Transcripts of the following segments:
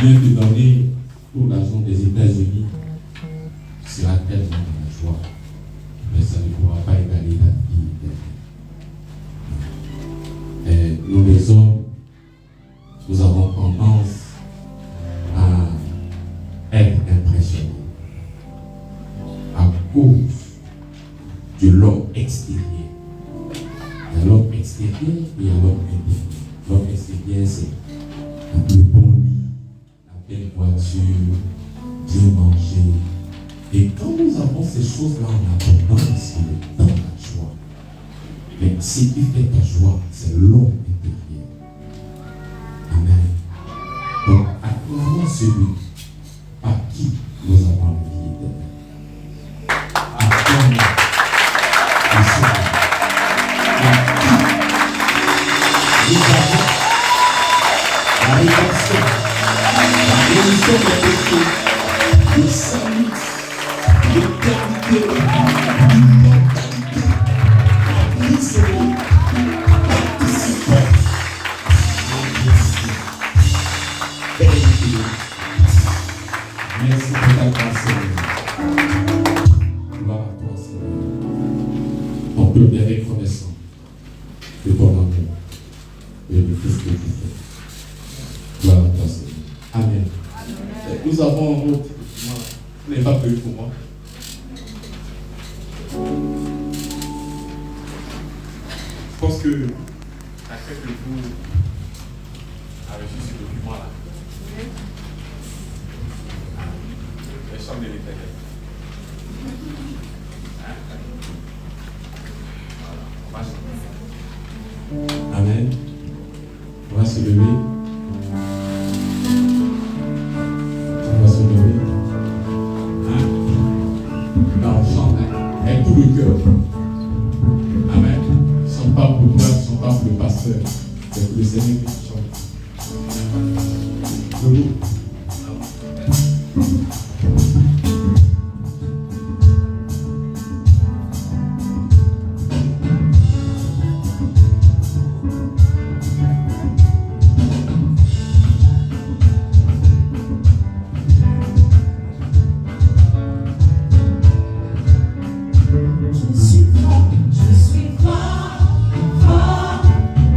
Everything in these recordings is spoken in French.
vient te donner pour l'argent des États-Unis, tu seras tellement dans la joie, mais ça ne pourra pas égaler la vie éternelle. Et nous les hommes, nous avons tendance à être impressionnés à cause de l'homme extérieur. Il y a l'homme extérieur et il y a l'homme intérieur. L'homme extérieur, c'est le bon lit, la belle voiture, bien manger. Et quand nous avons ces choses-là en abondance, on est dans la joie. Mais ce qui fait ta joie, c'est l'homme intérieur. Amen. Donc, acclamons celui par qui nous avons la vie éternelle. Acclamons celui par qui nous avons la rédemption, la rémission des péchés, le salut, l'éternité, l'immortalité, la miserie, participant. Merci pour ta grâce, Seigneur. Gloire à toi, Seigneur. On peut bien reconnaissant de ton amour et de tout ce que tu fais. Gloire à toi, Seigneur. Amen. Nous avons un autre. Vous n'avez pas payé pour moi. Je pense que après que vous avez reçu ce document-là, les chambres de l'Éternel. Amen. On va se lever. On va se lever. Là, on chante avec tout le cœur. Amen. Ils ne sont pas pour toi, ils ne sont pas pour le pasteur. C'est pour le Seigneur qui chante. Debout.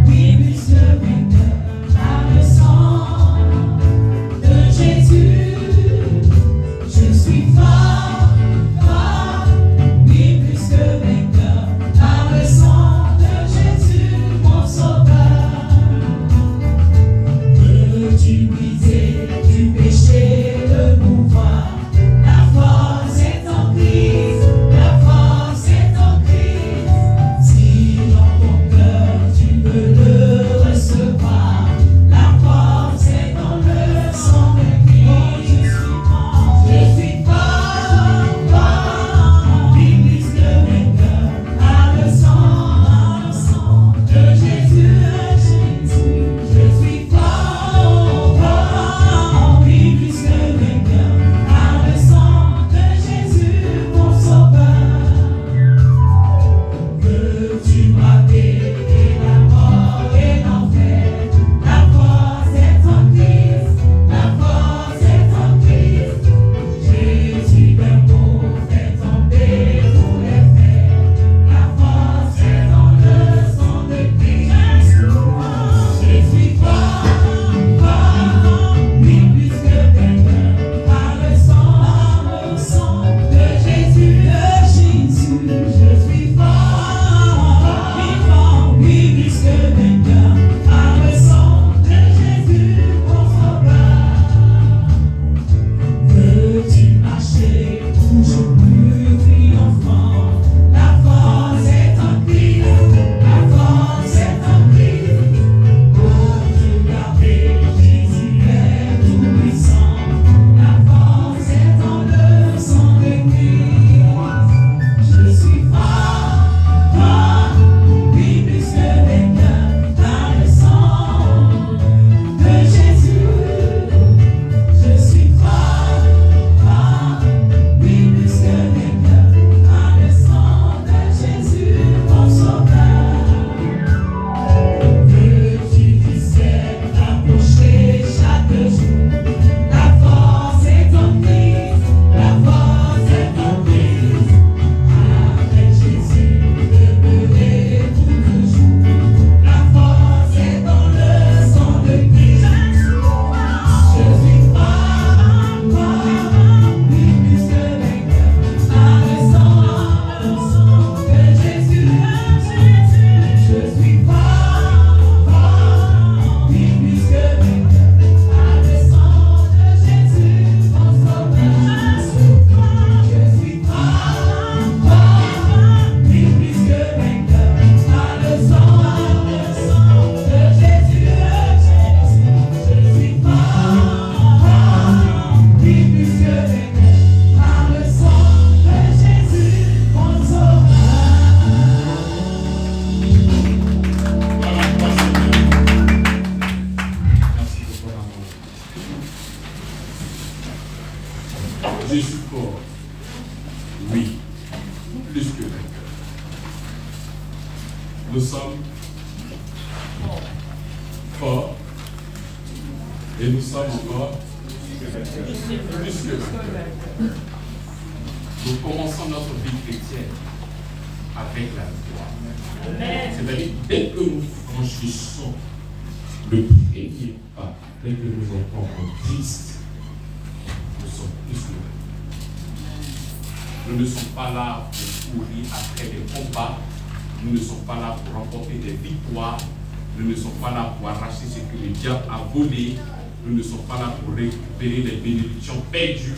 Oui, puisque vainqueur par le sang de Oui, plus que vainqueur. Nous sommes forts et nous sommes encore plus que vainqueurs. Nous commençons notre vie chrétienne avec la victoire. C'est-à-dire, dès que nous franchissons le premier pas, dès que nous entrons en Christ, nous sommes plus que vainqueurs. Nous ne sommes pas là pour courir après des combats. Nous ne sommes pas là pour remporter des victoires. Nous ne sommes pas là pour arracher ce que le diable a volé. Nous ne sommes pas là pour récupérer les bénédictions perdues.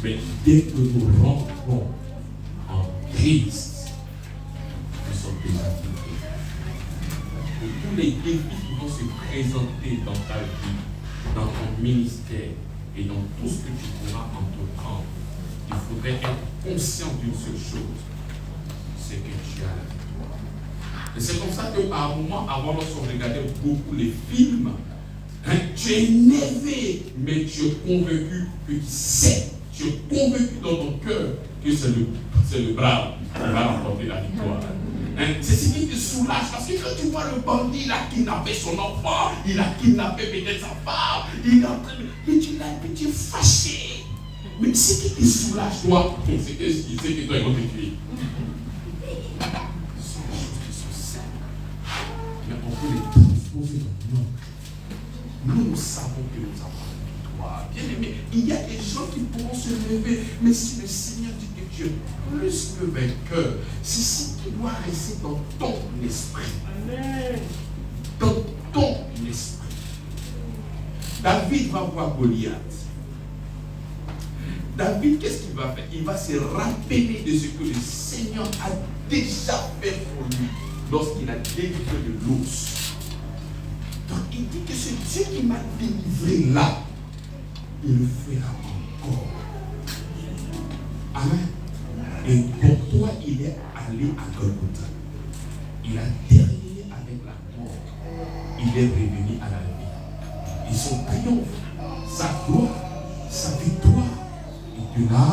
Mais dès que nous rentrons en Christ, nous sommes déjà victorieux. Tous les défis qui vont se présenter dans ta vie, dans ton ministère et dans tout ce que tu pourras entreprendre, il faudrait être conscient d'une seule chose, c'est que tu as la victoire. Et c'est comme ça qu'à un moment, avant, lorsqu'on regardait beaucoup les films, tu es énervé, mais tu es convaincu que tu sais, tu es convaincu dans ton cœur que c'est le brave qui va remporter la victoire. C'est ce qui te soulage, parce que quand tu vois le bandit, il a kidnappé son enfant, il a kidnappé peut-être sa femme, mais tu es fâché. Mais ce qui te soulage, toi, c'est que toi, ils vont te tuer. Ce sont des choses qui sont simples, mais on peut les transposer dans notre. Nous savons que nous avons la victoire. Bien aimé, il y a des gens qui pourront se lever, mais si le Seigneur dit que tu es plus que vainqueur, c'est ce qui doit rester dans ton esprit. Amen. Dans ton esprit. David va voir Goliath. David, qu'est-ce qu'il va faire? Il va se rappeler de ce que le Seigneur a déjà fait pour lui lorsqu'il a délivré de l'os. Donc il dit que c'est Dieu qui m'a délivré là. Il le fera encore. Amen. Et pour toi, il est allé à Golgotha. Il a terminé avec la mort. Il est revenu à la vie. Et son triomphe, sa gloire, sa victoire, il te l'a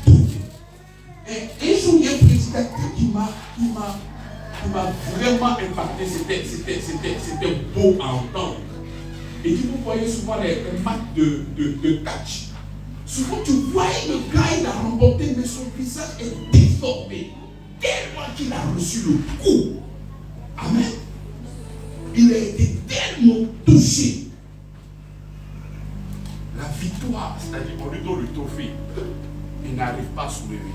donné. Et un jour, il y a un prédicateur qui m'a vraiment impacté. C'était beau à entendre. Et puis vous voyez souvent les matchs de catch. Souvent tu vois le gars, il a remporté, mais son visage est déformé. Tellement qu'il a reçu le coup. Amen. Il a été tellement touché. La victoire, c'est-à-dire on lui donne le trophée, il n'arrive pas à soulever.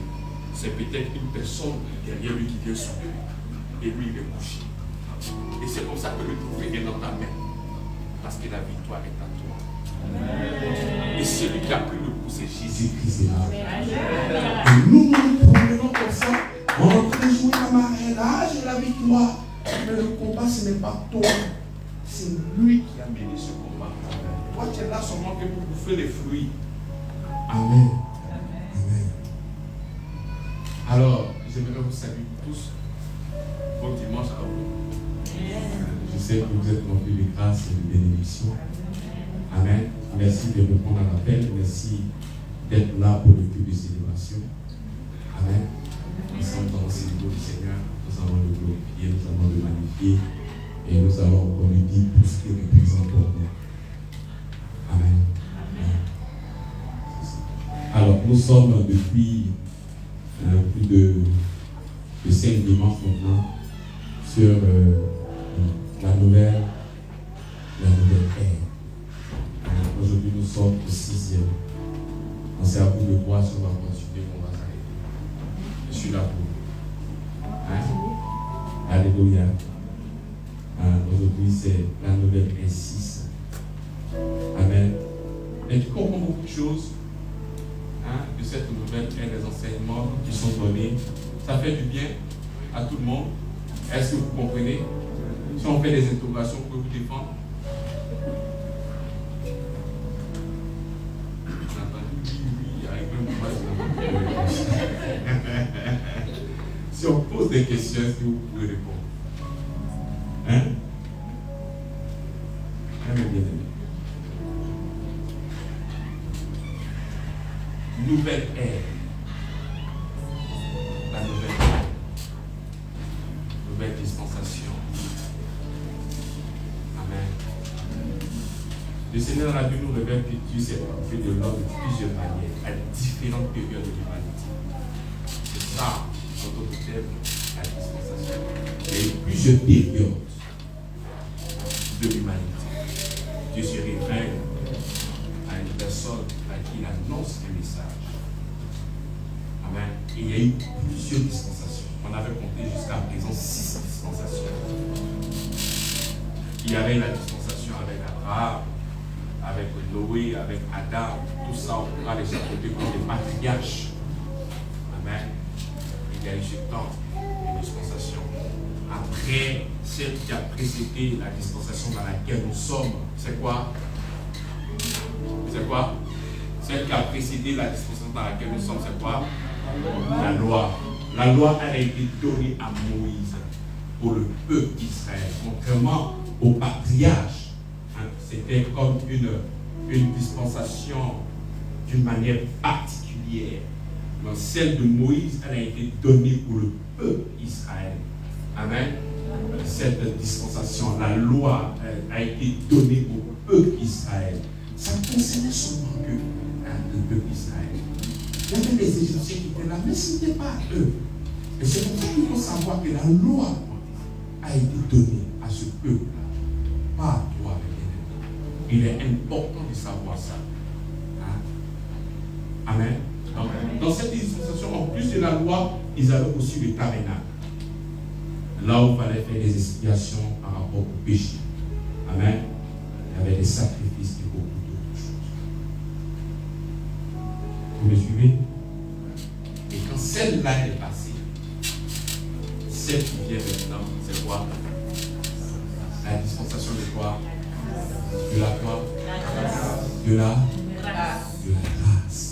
C'est peut-être une personne derrière lui qui vient soulever. Et lui, il est couché. Et c'est comme ça que le trophée est dans ta main. Parce que la victoire est à toi. Amen. Et celui qui a pris le coup, c'est Jésus-Christ. Et nous nous promenons comme ça. On est en train de jouer camarade. Là, j'ai la victoire. Mais le combat, ce n'est pas toi. C'est lui qui a mené ce combat. Toi, tu es là seulement que pour bouffer les fruits. Amen. Amen. Alors, j'aimerais vous saluer tous. Bon dimanche à vous. Je sais que vous êtes remplis de grâce et de bénédiction. Amen. Merci de répondre à l'appel. Merci d'être là pour le culte de célébration. Amen. Nous sommes dans le séjour du Seigneur. Nous allons le glorifier, nous allons le magnifier. Et nous allons encore lui dire tout ce qui représente pour nous. Amen. Alors, nous sommes depuis plus de 5 dimanches maintenant sur la nouvelle ère. Aujourd'hui, nous sommes au 6e. On s'est à vous de voir si on va continuer, on va s'arrêter. Je suis là pour vous. Hein? Alléluia. Aujourd'hui, c'est la nouvelle ère 6. Amen. Et tu comprends beaucoup de choses de cette nouvelle ère, des enseignements qui sont donnés. Ça fait du bien à tout le monde. Est-ce que vous comprenez? Si on fait des interrogations, vous pouvez vous défendre. J'ai entendu oui, avec un si on pose des questions, est-ce que vous pouvez répondre? Hein? Bien aimé. Nouvelle ère. Le Seigneur dans la Bible nous révèle que Dieu s'est occupé de l'homme de plusieurs manières, à différentes périodes de l'humanité. C'est ça, quand on thème, la dispensation. Il y a eu plusieurs périodes de l'humanité. Dieu se révèle à une personne à qui il annonce un message. Amen. Et il y a eu plusieurs dispensations. On avait compté jusqu'à présent 6 dispensations. Il y avait la dispensation avec Abraham, avec Noé, avec Adam. Tout ça, on pourra les apporter comme des patriarches. Amen. Il y a eu ce temps de dispensation. Après, celle qui a précédé la dispensation dans laquelle nous sommes, c'est quoi? C'est quoi? Celle qui a précédé la dispensation dans laquelle nous sommes, c'est quoi? La loi. La loi, elle a été donnée à Moïse pour le peuple d'Israël. Contrairement aux patriarches, hein, c'était comme une dispensation d'une manière particulière. Donc, celle de Moïse, elle a été donnée pour le peuple d'Israël. Amen. Cette dispensation, la loi, a été donnée au peuple d'Israël. Ça concernait seulement que le peuple d'Israël. Il y avait des Égyptiens qui étaient là, mais ce n'était pas eux. Et c'est pour ça qu'il faut savoir que la loi a été donnée à ce peuple-là, pas à toi. Il est important de savoir ça. Hein? Amen. Dans cette dispensation, en plus de la loi, ils avaient aussi le tabernacle. Là où il fallait faire des expiations par rapport au péché. Amen. Il y avait des sacrifices et beaucoup d'autres choses. Vous me suivez? Et quand celle-là est passée, celle qui vient maintenant, c'est quoi? La dispensation de quoi? De la quoi? De la grâce.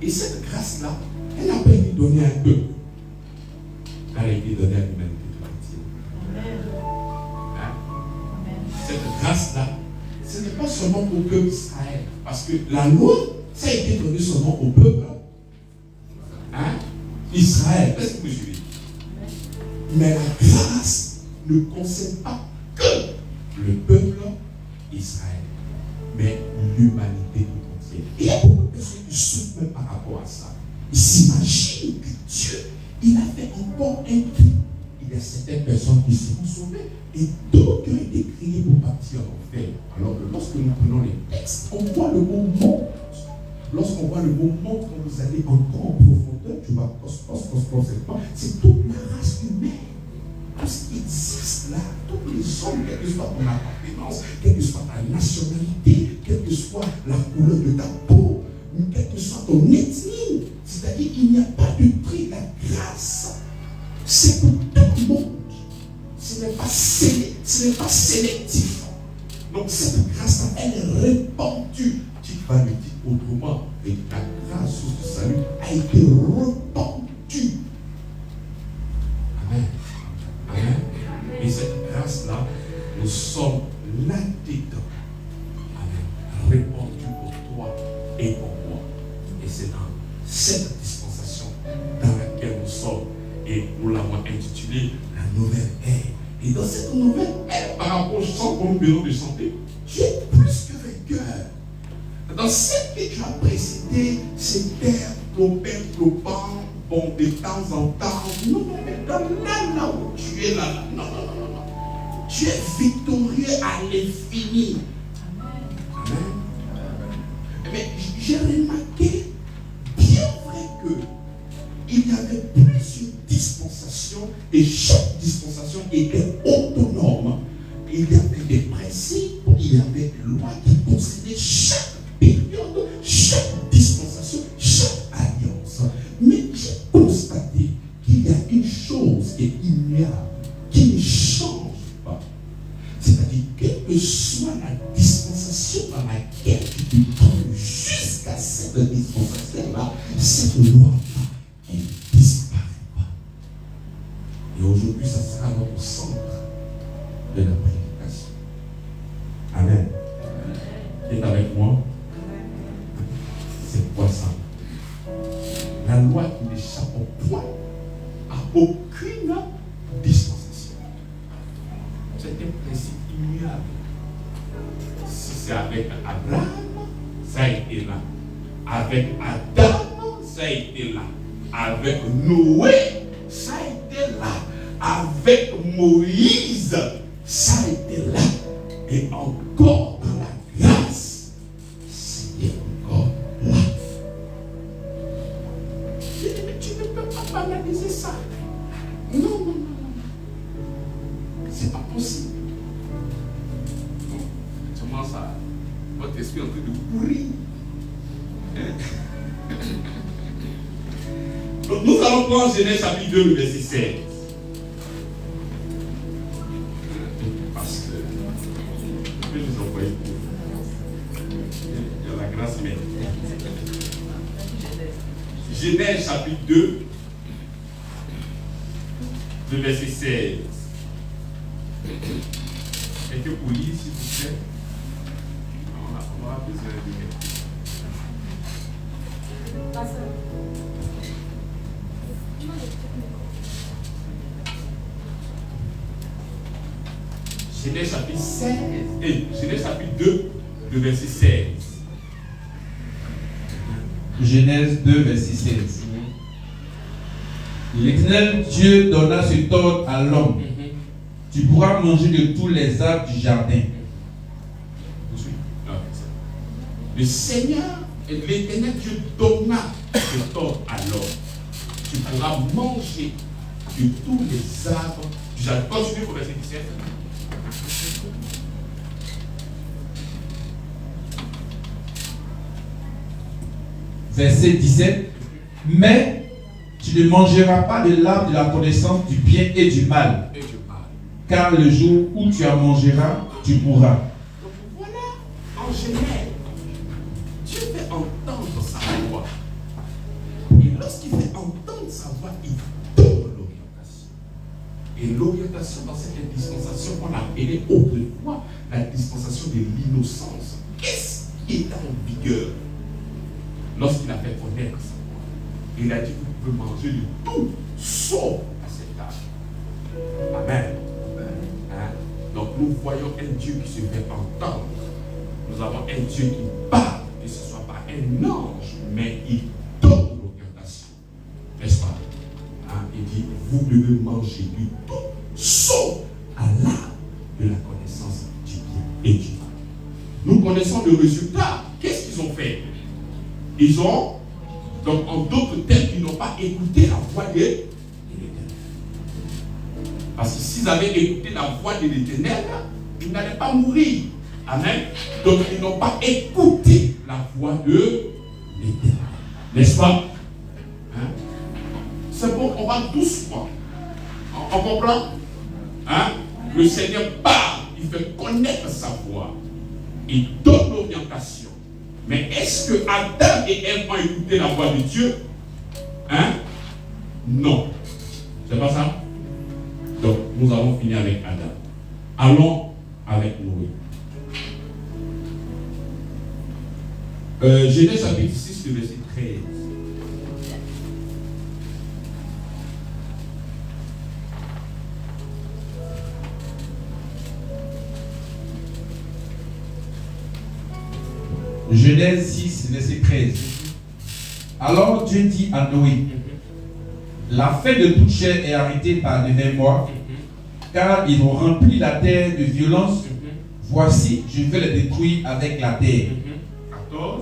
Et cette grâce-là, elle n'a pas été donnée à un peuple. Elle a été donnée à l'humanité tout entière. Hein? Cette grâce-là, ce n'est pas seulement au peuple d'Israël. Parce que la loi, ça a été donné seulement au peuple. Hein? Israël. Est-ce que vous suivez? Mais la grâce ne concerne pas que le peuple Israël, mais l'humanité tout entière. Et il y a beaucoup de personnes qui souffrent même par rapport à ça. Ils s'imaginent que Dieu, il a fait encore un cri. Il y a certaines personnes qui seront sauvées et d'autres qui ont été créées pour partir en enfer. Alors que lorsque nous prenons les textes, on voit le mot monde. Lorsqu'on voit le mot monde, quand vous allez encore en profondeur, tu vois, c'est toute la race humaine. Tout ce qui existe là, tous les hommes, quelle que soit ton appartenance, quelle que soit ta nationalité, quelle que soit la couleur de ta peau, quelle que soit ton ethnie, c'est-à-dire qu'il n'y a pas de prix. La grâce, c'est pour tout le monde. Ce n'est pas sélectif. Donc cette grâce-là, elle est répandue. Tu vas le dire autrement. Et la grâce du salut a été répandue. Amen. Amen. Et cette grâce-là, nous sommes là-dedans. Amen. Répandue pour toi et pour moi. Et c'est dans cette dispensation dans laquelle nous sommes. Et nous l'avons intitulée la nouvelle ère. Et dans cette nouvelle ère, par rapport au sang que nous venons de chanter, tu es plus que vainqueur. Dans celle que tu as précédé, c'était clopin, bon, de temps en temps. Non, mais dans là où tu es là. Non. Tu es victorieux à l'infini. Amen. Mais j'ai remarqué, bien vrai que il y avait plusieurs dispensations et chaque dispensation était autonome. Il y avait des principes, il y avait des lois qui concernaient chaque période, chaque dispensation, chaque alliance. Mais j'ai constaté qu'il y a une chose qui est immuable, qui ne change pas. C'est-à-dire, quelle que soit la dispensation dans laquelle tu te trouves jusqu'à cette dispensation-là, cette loi-là, elle ne disparaît pas. Et aujourd'hui, ça sera notre centre de la prédication. Amen. Qui est avec moi? C'est quoi ça? La loi qui n'échappe au point à aucune dispensation. C'est un principe immuable. Si c'est avec Abraham, ça a été là. Avec Adam, ça a été là. Avec Noé, ça a été là. Avec Moïse, ça a été là. Et encore dans la grâce, c'est encore là. Je dis, mais tu ne peux pas banaliser ça. Non, non, non, non. C'est pas possible. Comment ça? Votre esprit est en train de pourrir. Donc nous allons prendre Genèse chapitre 2, le verset 16. Parce que je peux nous envoyer pour. Il y a la grâce même. Genèse chapitre 2, le verset 16. Quelqu'un pour lire, s'il vous plaît? On aura besoin de quelqu'un. Genèse chapitre 16, Genèse chapitre 2, le verset 16. Genèse 2, verset 16. L'Éternel Dieu donna cet ordre à l'homme. Tu pourras manger de tous les arbres du jardin. Le Seigneur et l'Éternel Dieu donna cet ordre à l'homme. Tu pourras manger de tous les arbres du jardin. Continuez pour verset 17. Verset 17. Mais tu ne mangeras pas de l'arbre de la connaissance du bien et du mal. Car le jour où tu en mangeras, tu mourras. Donc voilà, en Genèse, Dieu fait entendre sa voix. Et lorsqu'il fait entendre sa voix, il donne l'orientation. Et l'orientation dans cette dispensation qu'on appelait autrefois la dispensation de l'innocence. Qu'est-ce qui est en vigueur? Lorsqu'il a fait connaître sa voix, il a dit que vous pouvez manger de tout, sauf à cet âge. Amen. Donc nous voyons un Dieu qui se fait entendre. Nous avons un Dieu qui parle, que ce ne soit pas un ange, mais il donne l'orientation. N'est-ce pas? Il dit, vous devez manger du tout, sauf à l'arbre de la connaissance du bien et du mal. Nous connaissons le résultat. Qu'est-ce qu'ils ont fait? Ils ont, donc en d'autres termes, ils n'ont pas écouté la voix de l'Éternel. Parce que s'ils avaient écouté la voix de l'Éternel, ils n'allaient pas mourir. Amen. Donc ils n'ont pas écouté la voix de l'Éternel. N'est-ce pas? C'est bon, on va doucement. On comprend? Le Seigneur parle, il fait connaître sa voix. Il donne l'orientation. Mais est-ce que Adam et Ève ont écouté la voix de Dieu? Non. C'est pas ça? Donc, nous allons finir avec Adam. Allons avec Noé. Genèse chapitre 6, le verset 13. Genèse 6, verset 13. Alors Dieu dit à Noé, la fin de toute chair est arrêtée par les 20 mois, car ils ont rempli la terre de violence. Voici, je vais les détruire avec la terre.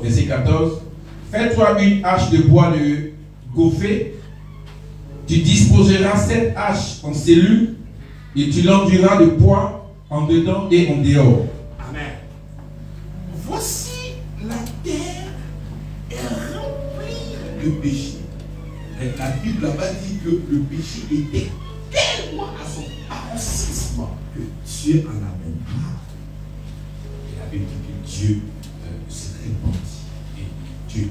Verset 14. Fais-toi une hache de bois de gopher. Tu disposeras cette hache en cellules et tu l'enduiras de poids en dedans et en dehors. Amen. Voici, la terre est remplie de péché. La Bible là-bas dit que le péché était tellement à son paroxysme que Dieu en avait marre. Il avait dit que Dieu se répandit. Et Dieu,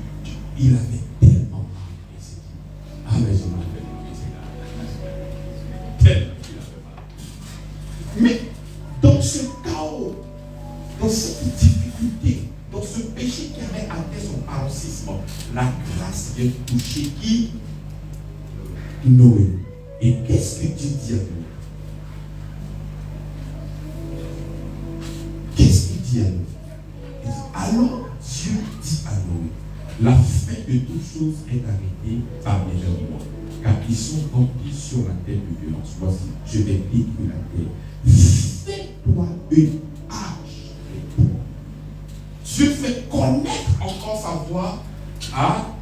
il avait tellement marre. Il s'est dit, ah mais je m'en vais le péché là. Tellement qu'il avait marre. Mais dans ce chaos, dans cette difficulté, dans ce péché qui avait atteint son paroxysme, la grâce vient toucher qui? Noé. Et qu'est-ce que Dieu dit à Noé? Qu'est-ce qu'il dit dit à Noé. Il dit, alors Dieu dit à Noé, la fin de toutes choses est arrêtée par mes mois, car ils sont remplis sur la terre de violence. Voici, je vais détruire la terre. Fais-toi une hache. Dieu fait connaître encore sa voix à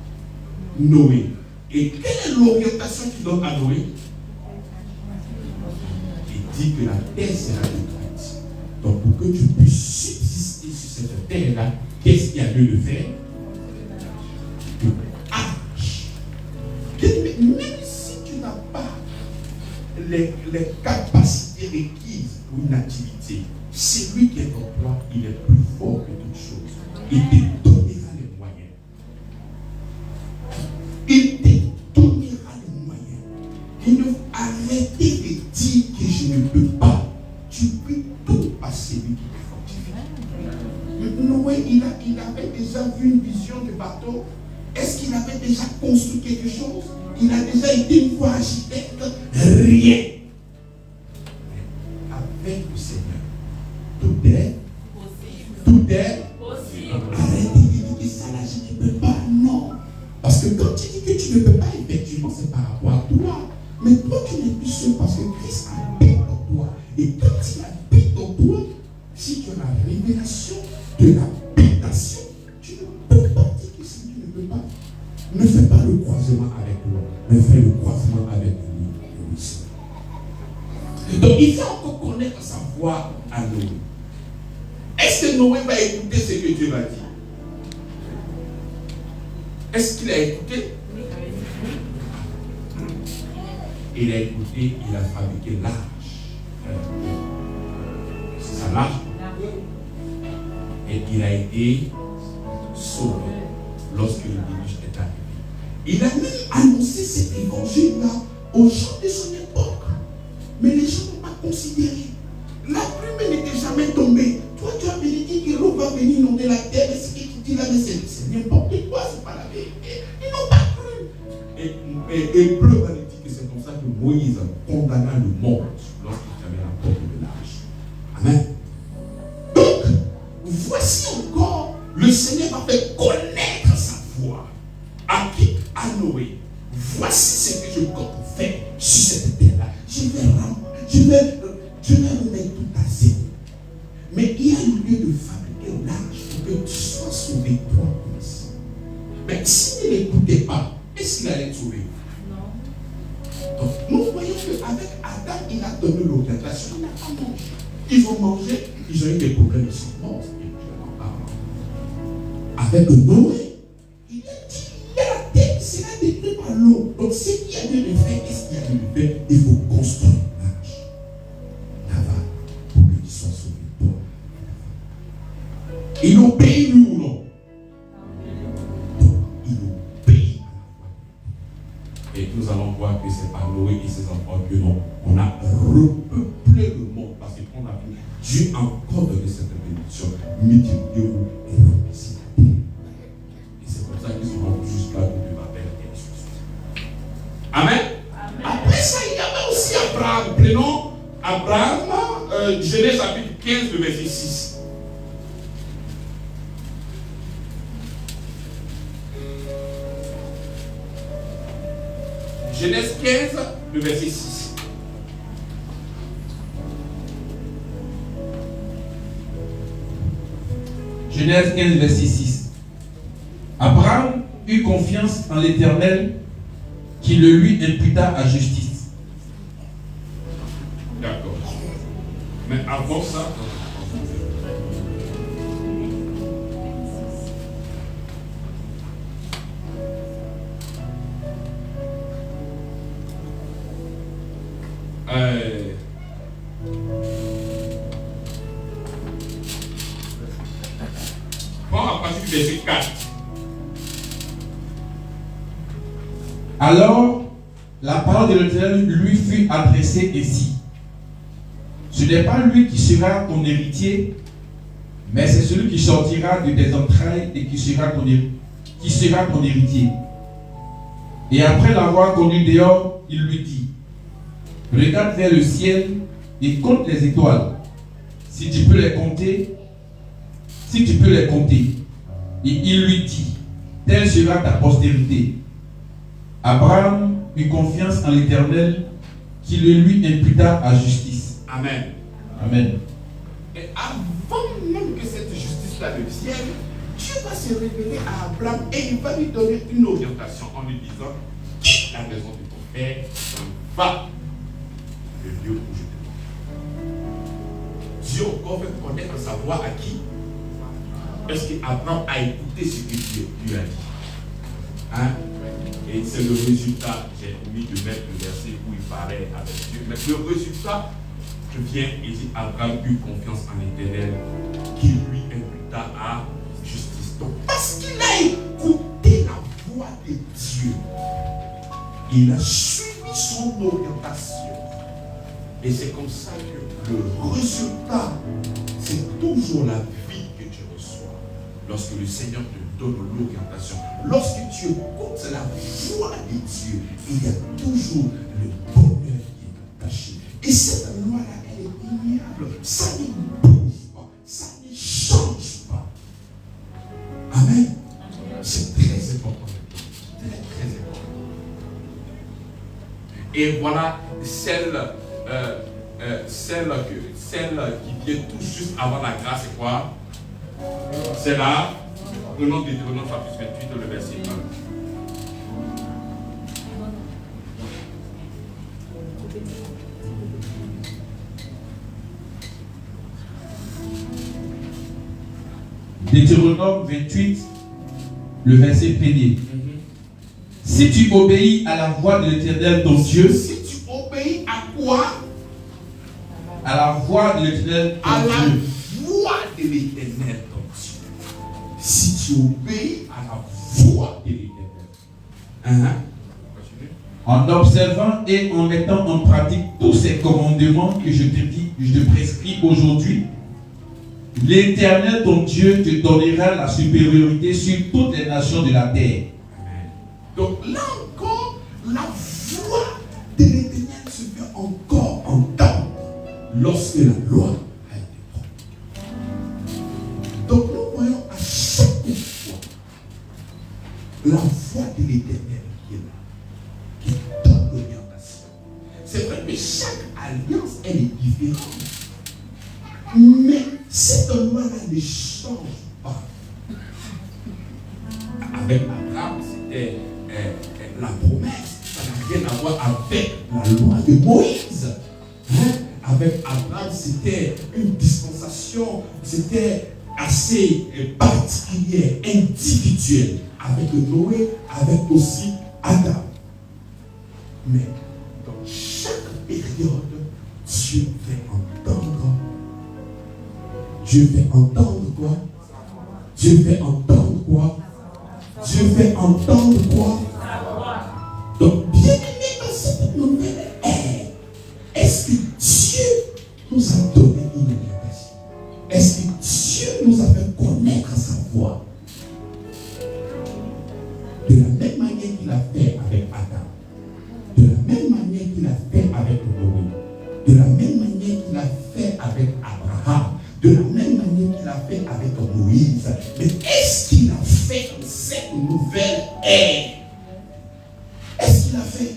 Noé. Et quelle est l'orientation qu'il donne à Noé? Il dit que la terre sera détruite. Donc pour que tu puisses subsister sur cette terre-là, qu'est-ce qu'il y a lieu de faire? Une hache. Même si tu n'as pas les capacités requises pour une activité, celui qui est en toi, il est plus fort que toute chose. Il te donnera les moyens. Il te donnera les moyens. Il ne faut arrêter de dire que je ne peux pas. Tu peux tout à celui qui te fortifie. Noé, il avait déjà vu une vision de bateau. Est-ce qu'il avait déjà construit quelque chose? Il a déjà été une fois architecte? Rien. Mais avec le Seigneur, tout est possible. Arrête de dire que ça là, je ne peux pas. Non. Parce que quand tu dis que tu ne peux pas, effectivement, c'est par rapport à toi. Mais toi, tu n'es plus seul parce que Christ habite en toi. Et quand il habite en toi, si tu as la révélation de l'habitation, tu ne peux pas dire que si tu ne peux pas. Ne fais pas le croisement avec l'homme, mais fais le croisement avec lui aussi. Donc il faut encore connaître sa voix à Noé. Est-ce que Noé va écouter ce que Dieu va dire? Est-ce qu'il a écouté? Il a écouté, il a fabriqué l'arche. C'est ça l'arche. Et il a été sauvé lorsque le déluge est arrivé. Il a même annoncé cet évangile-là aux gens de son époque. Mais les gens n'ont pas considéré. La pluie n'était jamais tombée. Toi, tu as venu dire que l'eau va venir inonder la terre. Et ce que tu dis là, mais c'est n'importe quoi, c'est pas la vérité. Ils n'ont pas cru. Et Hébreu va dire que c'est comme ça que Moïse condamna le monde lorsqu'il avait la porte de l'arche. Amen. Donc, voici encore, le Seigneur va faire connaître sa voix. À qui? À Noé. Voici ce que je compte faire sur cette terre-là. Je vais remettre tout à zéro. Mais il y a un lieu de fabriquer l'arche pour que tu sois sauvé toi aussi. Mais s'il n'écoutait pas, est-ce qu'il allait te sauver? Non. Donc nous voyons qu'avec Adam, il a donné l'orientation, il n'a pas mangé. Ils ont mangé, ils ont eu des problèmes de santé. Avec Noé, il a dit, la terre sera détruite par l'eau. Donc ce qu'il y a lieu de faire, qu'est-ce qu'il y a lieu de faire? Il faut construire l'arche là-bas pour que tu sois sauvé, toi. Il obéit lui ou non? Donc il obéit à la voix. Et nous allons voir que c'est par Noé et ses enfants que non, on a repeuplé le monde parce qu'on a vu Dieu encore donné cette bénédiction. Multipliez-vous et remplissez la terre. Et c'est comme ça qu'ils sont rendus jusqu'à Dieu m'appelle et ainsi de suite. Amen. Après ça, il y avait aussi Abraham. Prenons Abraham, Genèse chapitre 15, le verset 6. Genèse 15, le verset 6. Genèse 15, verset 6. Abraham eut confiance en l'Éternel qui le lui imputa à justice. D'accord. Mais avant ça, à partir du verset 4. Alors, la parole de l'Éternel lui fut adressée ainsi. Ce n'est pas lui qui sera ton héritier, mais c'est celui qui sortira de tes entrailles et qui sera ton héritier. Et après l'avoir conduit dehors, il lui dit, regarde vers le ciel et compte les étoiles. Si tu peux les compter, si tu peux les compter. Et il lui dit, telle sera ta postérité. Abraham eut confiance en l'Éternel qui le lui imputa à justice. Amen. Amen. Et avant même que cette justice-là ne vienne, Dieu va se révéler à Abraham et il va lui donner une orientation en lui disant, quitte la maison de ton père, va le lieu où je te montre. Dieu encore veut connaître sa voix à qui? Est-ce qu'Abraham a écouté ce que Dieu lui a dit? Hein? Et c'est le résultat, j'ai oublié de mettre le verset où il parlait avec Dieu. Mais le résultat, je viens et dit, Abraham eut confiance en l'Éternel qui lui imputa à justice. Donc, parce qu'il a écouté la voix de Dieu, il a suivi son orientation. Et c'est comme ça que le résultat, c'est toujours la vie que tu reçois. Lorsque le Seigneur te donne l'orientation, lorsque tu écoutes la voix de Dieu, il y a toujours le bonheur qui est attaché. Et cette loi-là, elle est immuable. Ça ne bouge pas, ça ne change pas. Amen. C'est très important. Très, très important. Et voilà celle qui vient tout juste avant la grâce, c'est quoi? C'est là, prenons Deutéronome chapitre 28, le verset 1. Deutéronome 28, le verset 1er. Si tu obéis à la voix de l'Éternel ton Dieu, Si tu obéis à quoi? à la voix de l'Éternel ton À la Dieu, voix de l'Éternel ton Dieu. Si tu obéis à la voix de l'Éternel. Continue. en observant et en mettant en pratique tous ces commandements que je te prescris aujourd'hui, l'Éternel ton Dieu te donnera la supériorité sur toutes les nations de la terre. Donc là encore, la voix de l'Éternel se fait encore entendre lorsque la loi a été promulguée. Donc nous voyons à chaque fois la voix de l'Éternel qui est là, qui donne l'orientation. C'est vrai que chaque alliance, elle est différente. Mais cette loi-là ne change pas. Avec Abraham, c'était la promesse. Ça n'a rien à voir avec la loi de Moïse. Hein? Avec Abraham, c'était une dispensation, c'était assez particulière, individuelle. Avec Noé, avec aussi Adam. Mais dans chaque période, Dieu fait entendre. Dieu fait entendre quoi? Dieu fait entendre quoi? Dieu fait entendre quoi? Donc, bien aimé dans cette nouvelle ère, est-ce que Dieu nous a donné une orientation? Est-ce que Dieu nous a fait connaître sa voix? De la même manière qu'il a fait avec Adam, de la même manière qu'il a fait avec Noé, de la même manière qu'il a fait avec Abraham, de la même manière qu'il a fait avec Moïse. Mais est-ce qu'il a fait dans cette nouvelle ère? Est-ce qu'il a fait?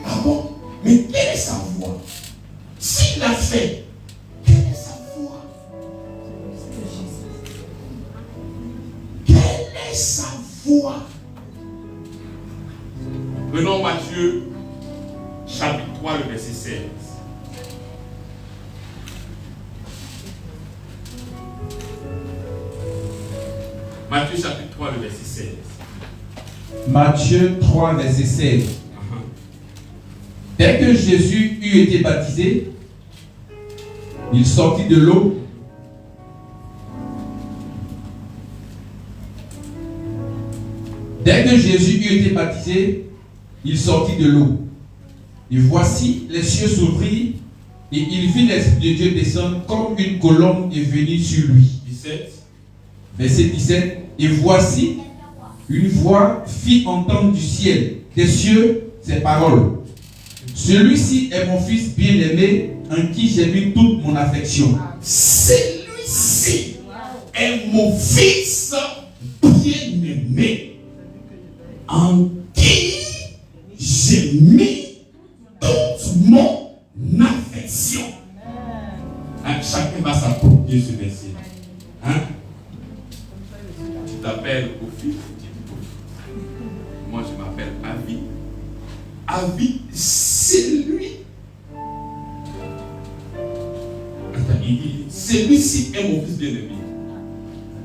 Ah bon? Mais quelle est sa voix? S'il l'a fait, quelle est sa voix? Quelle est sa voix? Prenons Matthieu, chapitre 3, le verset 16. Matthieu chapitre 3, le verset 16. Matthieu 3, verset 16. Dès que Jésus eut été baptisé, il sortit de l'eau. Dès que Jésus eut été baptisé, il sortit de l'eau. Et voici, les cieux s'ouvrirent, et il vit l'Esprit de Dieu descendre comme une colombe et venir sur lui. 17. Verset 17. Et voici, une voix fit entendre du ciel, des cieux, ces paroles. Celui-ci est mon fils bien-aimé, en qui j'ai mis toute mon affection. Celui-ci est mon fils bien-aimé, en qui j'ai mis toute mon affection. Hein, chacun va s'approprier ce verset. Hein? Tu t'appelles Kofi, moi je m'appelle Avi. Avi, c'est lui. Il dit, celui-ci est mon fils bien-aimé.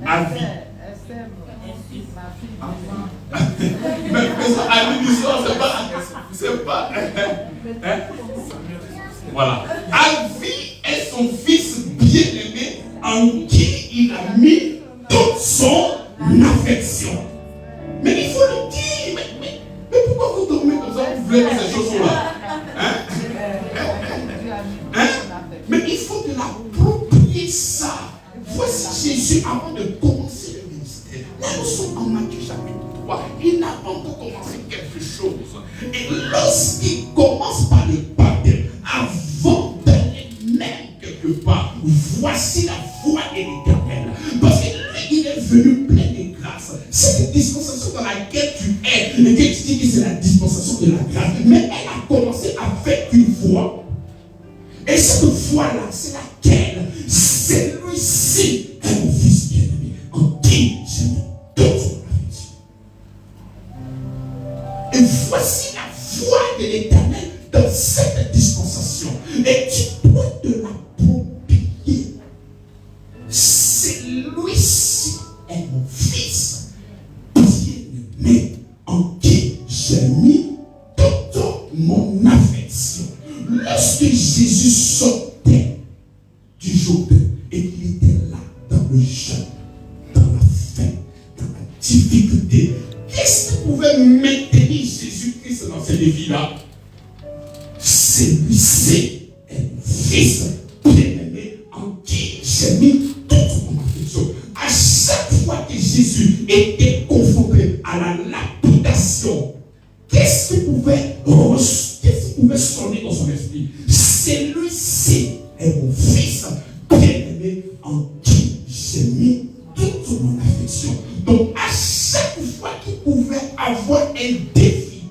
Avi. Mais ça, Avi du soir, c'est pas. Hein? Voilà. Avi est son fils bien-aimé en qui il a mis toute son affection. Mais il faut le dire. Mais pourquoi vous dormez comme ça? Vous voulez que ces choses sont là? Hein? Hein? Mais il faut de l'approprier ça. Voici Jésus avant de commencer le ministère. Là, nous sommes en Matthieu chapitre 3. Il n'a pas encore commencé quelque chose. Et lorsqu'il commence par le baptême, avant d'aller même quelque part, voici la voix de l'Éternel. Parce que lui, il est venu plein de grâce. Cette dispensation dans laquelle tu es, et que tu dis que c'est la dispensation de la grâce, mais elle a commencé avec une voix. Et cette voix-là, c'est laquelle? Celui-ci est mon fils bien-aimé, en qui j'ai mis toute mon affection. Et voici la voix de l'Éternel dans cette dispensation. Et tu dois te l'approprier. Celui-ci est mon fils bien-aimé, en qui j'ai mis toute mon affection. Lorsque Jésus sortait du Jourdain et qu'il était là, dans le jeûne, dans la faim, dans la difficulté, qu'est-ce qui pouvait maintenir Jésus-Christ dans cette vie-là? Celui-ci est mon fils bien-aimé en qui j'ai mis toute mon affection. À chaque fois que Jésus était confronté à la lapidation, qu'est-ce qui pouvait sonner dans son esprit? Celui-ci est mon fils bien-aimé en qui j'ai mis toute mon affection. Donc à chaque fois qu'il pouvait avoir un défi,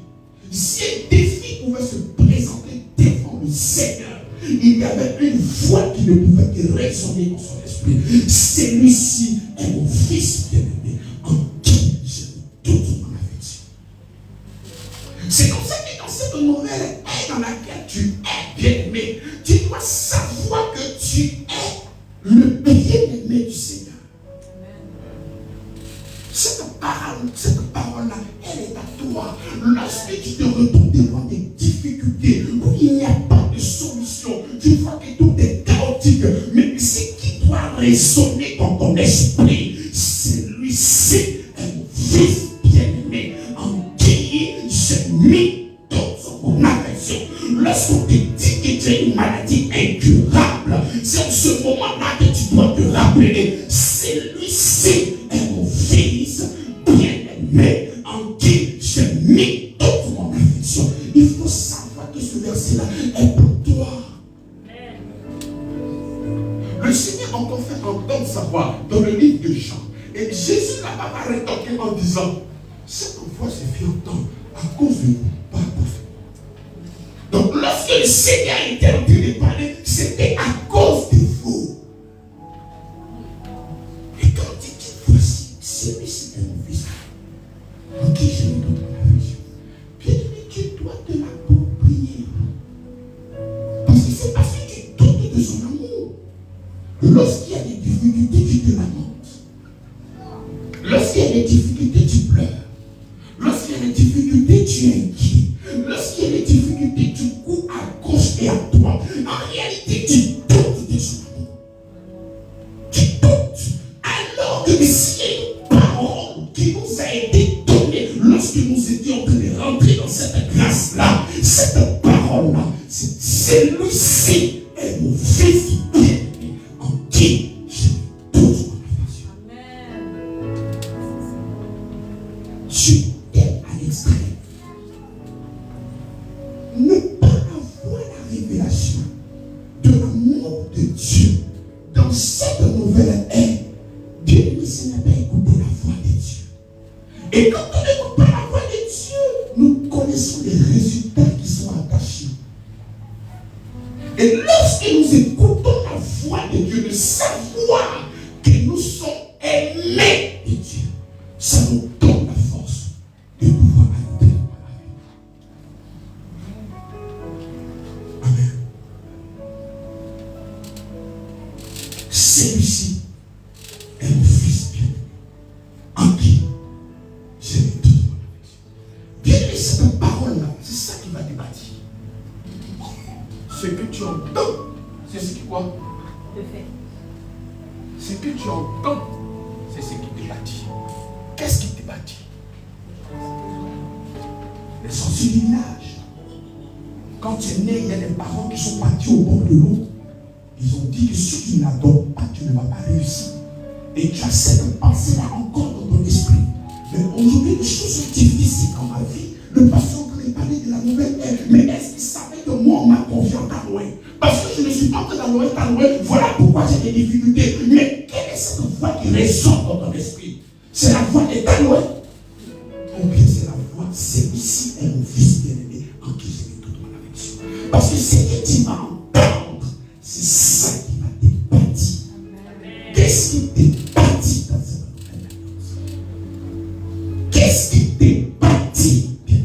si un défi pouvait se présenter devant le Seigneur, il y avait une voix qui ne pouvait que résonner dans son esprit. Celui-ci est mon fils bien-aimé en qui j'ai mis toute mon affection. C'est comme ça que dans cette nouvelle ère dans laquelle tu es bien-aimé, tu dois savoir que tu es le bien-aimé du Seigneur. Cette parole-là, elle est à toi. Lorsque tu te retrouves devant des difficultés où il n'y a pas de solution, tu vois que tout est chaotique, mais ce qui doit résonner dans ton esprit, celui-ci est mon fils bien-aimé en qui j'ai mis toute mon affection. Lorsqu'on te dit que tu as une maladie incurable, c'est en ce moment-là que tu dois te rappeler, celui-ci est mon fils bien-aimé en qui j'ai mis toute mon affection. Il faut savoir que ce verset-là est pour toi. Le Seigneur encore fait entendre sa voix dans le livre de Jean. Et Jésus n'a pas rétorqué en disant, cette voix se fait entendre à cause de vous, pas à cause de vous. Donc lorsque le Seigneur était en train de parler, c'était à cause de vous. Et quand il dit, voici, celui-ci est mon fils, en qui j'ai mis toute mon affection. Bien-aimé, tu dois te l'approprier. Parce que c'est parce que tu doutes de son amour. Lorsqu'il y a des difficultés, tu te lamentes. Lorsqu'il y a des difficultés, tu pleures. Lorsqu'il y a des difficultés, tu es inquiet. Lorsqu'il y a des difficultés, tu cours à gauche et à droite. En réalité, tu doutes de son amour. Tu doutes. Alors que s'il y a une parole qui nous a été donnée lorsque nous étions en train de rentrer dans cette grâce-là, cette parole-là, c'est celui-ci est mon fils bien-aimé en qui j'ai toute mon affection. Tu es à l'extrême. Ne pas avoir la révélation de l'amour de Dieu dans cette nouvelle ère, bien Et quand on n'écoute pas la voix de Dieu, nous connaissons les résultats qui sont attachés. Et lorsque nous écoutons la voix de Dieu, de savoir que nous sommes aimés de Dieu, ça nous donne la force de pouvoir aller. Amen. Celui-ci est mon fils bien-aimé, en qui j'ai mis toute mon affection. Bien-aimé, cette parole-là, c'est ça qui va te bâtir. Ce que tu entends, c'est ce qui quoi? De fait. Ce que tu entends, c'est ce qui te bâtit. Qu'est-ce qui te bâtit? Les sorciers du village. Quand tu es né, il y a des parents qui sont partis au bord de l'eau. Ils ont dit que si tu n'adores pas, tu ne vas pas réussir. Et tu as cette pensée-là encore dans ton esprit. Mais aujourd'hui, les choses sont difficiles dans ma vie. Le pasteur voulait parler de la nouvelle ère. Mais est-ce qu'il savait que moi, on m'a confié en Tanoé? Parce que je ne suis pas en train d'allouer Tanoé. Voilà pourquoi j'ai des difficultés. Mais quelle est cette voix qui résonne dans ton esprit? C'est la voix de Tanoé? Ou bien c'est la voix, celui-ci est mon fils bien-aimé en qui j'ai mis toute mon affection. Parce que ce que tu vas entendre, c'est ça qui va te bâtir. Qu'est-ce qui te bâtit dans cette nouvelle alliance? Qu'est-ce qui te bâtit bien?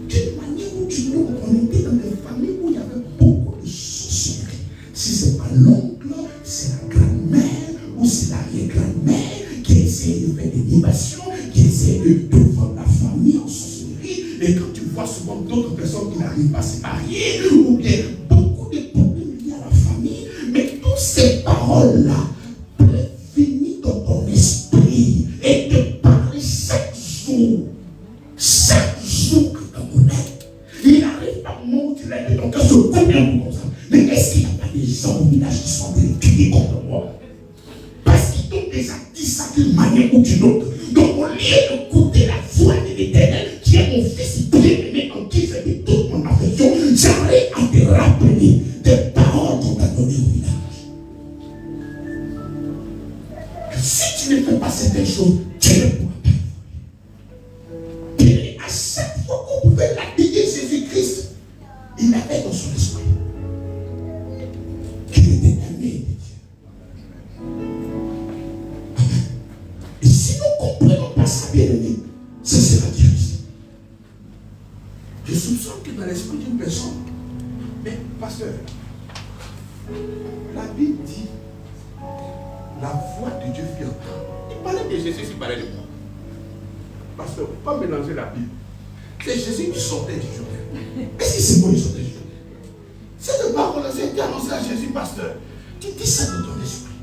D'une manière ou d'une autre, on était dans des familles où il y avait beaucoup de sorcellerie. Si ce n'est pas l'oncle, c'est la grand-mère ou c'est l'arrière-grand-mère qui essaie de faire des libations, qui essaie de vendre la famille en sorcellerie. Et quand tu vois souvent d'autres personnes qui n'arrivent pas à se marier, ou bien beaucoup de problèmes liés à la famille, mais toutes ces paroles-là peuvent venir dans ton esprit et te parler chaque jour. Chaque jour que tu connais. Il n'arrive pas au moment où tu lèves ton cœur se coupe comme ça. Mais est-ce qu'il n'y a pas des gens au village qui sont en train de crier contre moi? Parce qu'ils t'ont déjà dit ça d'une manière ou d'une autre. Donc au lieu d'écouter la voix de l'Éternel, qui est mon fils bien-aimé en qui j'ai mis toute mon affection, j'aimerais à te rappeler des paroles qu'on t'a données au village. Que si tu ne fais pas certaines choses, tu ne pourras pas. Et à chaque fois qu'on pouvait l'habiller Jésus-Christ, il avait dans son esprit qu'il était aimé de Dieu. Et si nous ne comprenons pas ça, bien aimé, ça sera difficile. Je soupçonne que dans l'esprit d'une personne, mais pasteur, la Bible dit la voix de Dieu fit entendre. Il parlait de Jésus, il parlait de moi. Pasteur, il ne faut pas mélanger la Bible. C'est Jésus qui sortait du Jourdain. Est-ce que c'est moi qui sortais du Jourdain? Cette parole-là, c'est été annoncée à Jésus, pasteur. Tu dis ça dans ton esprit.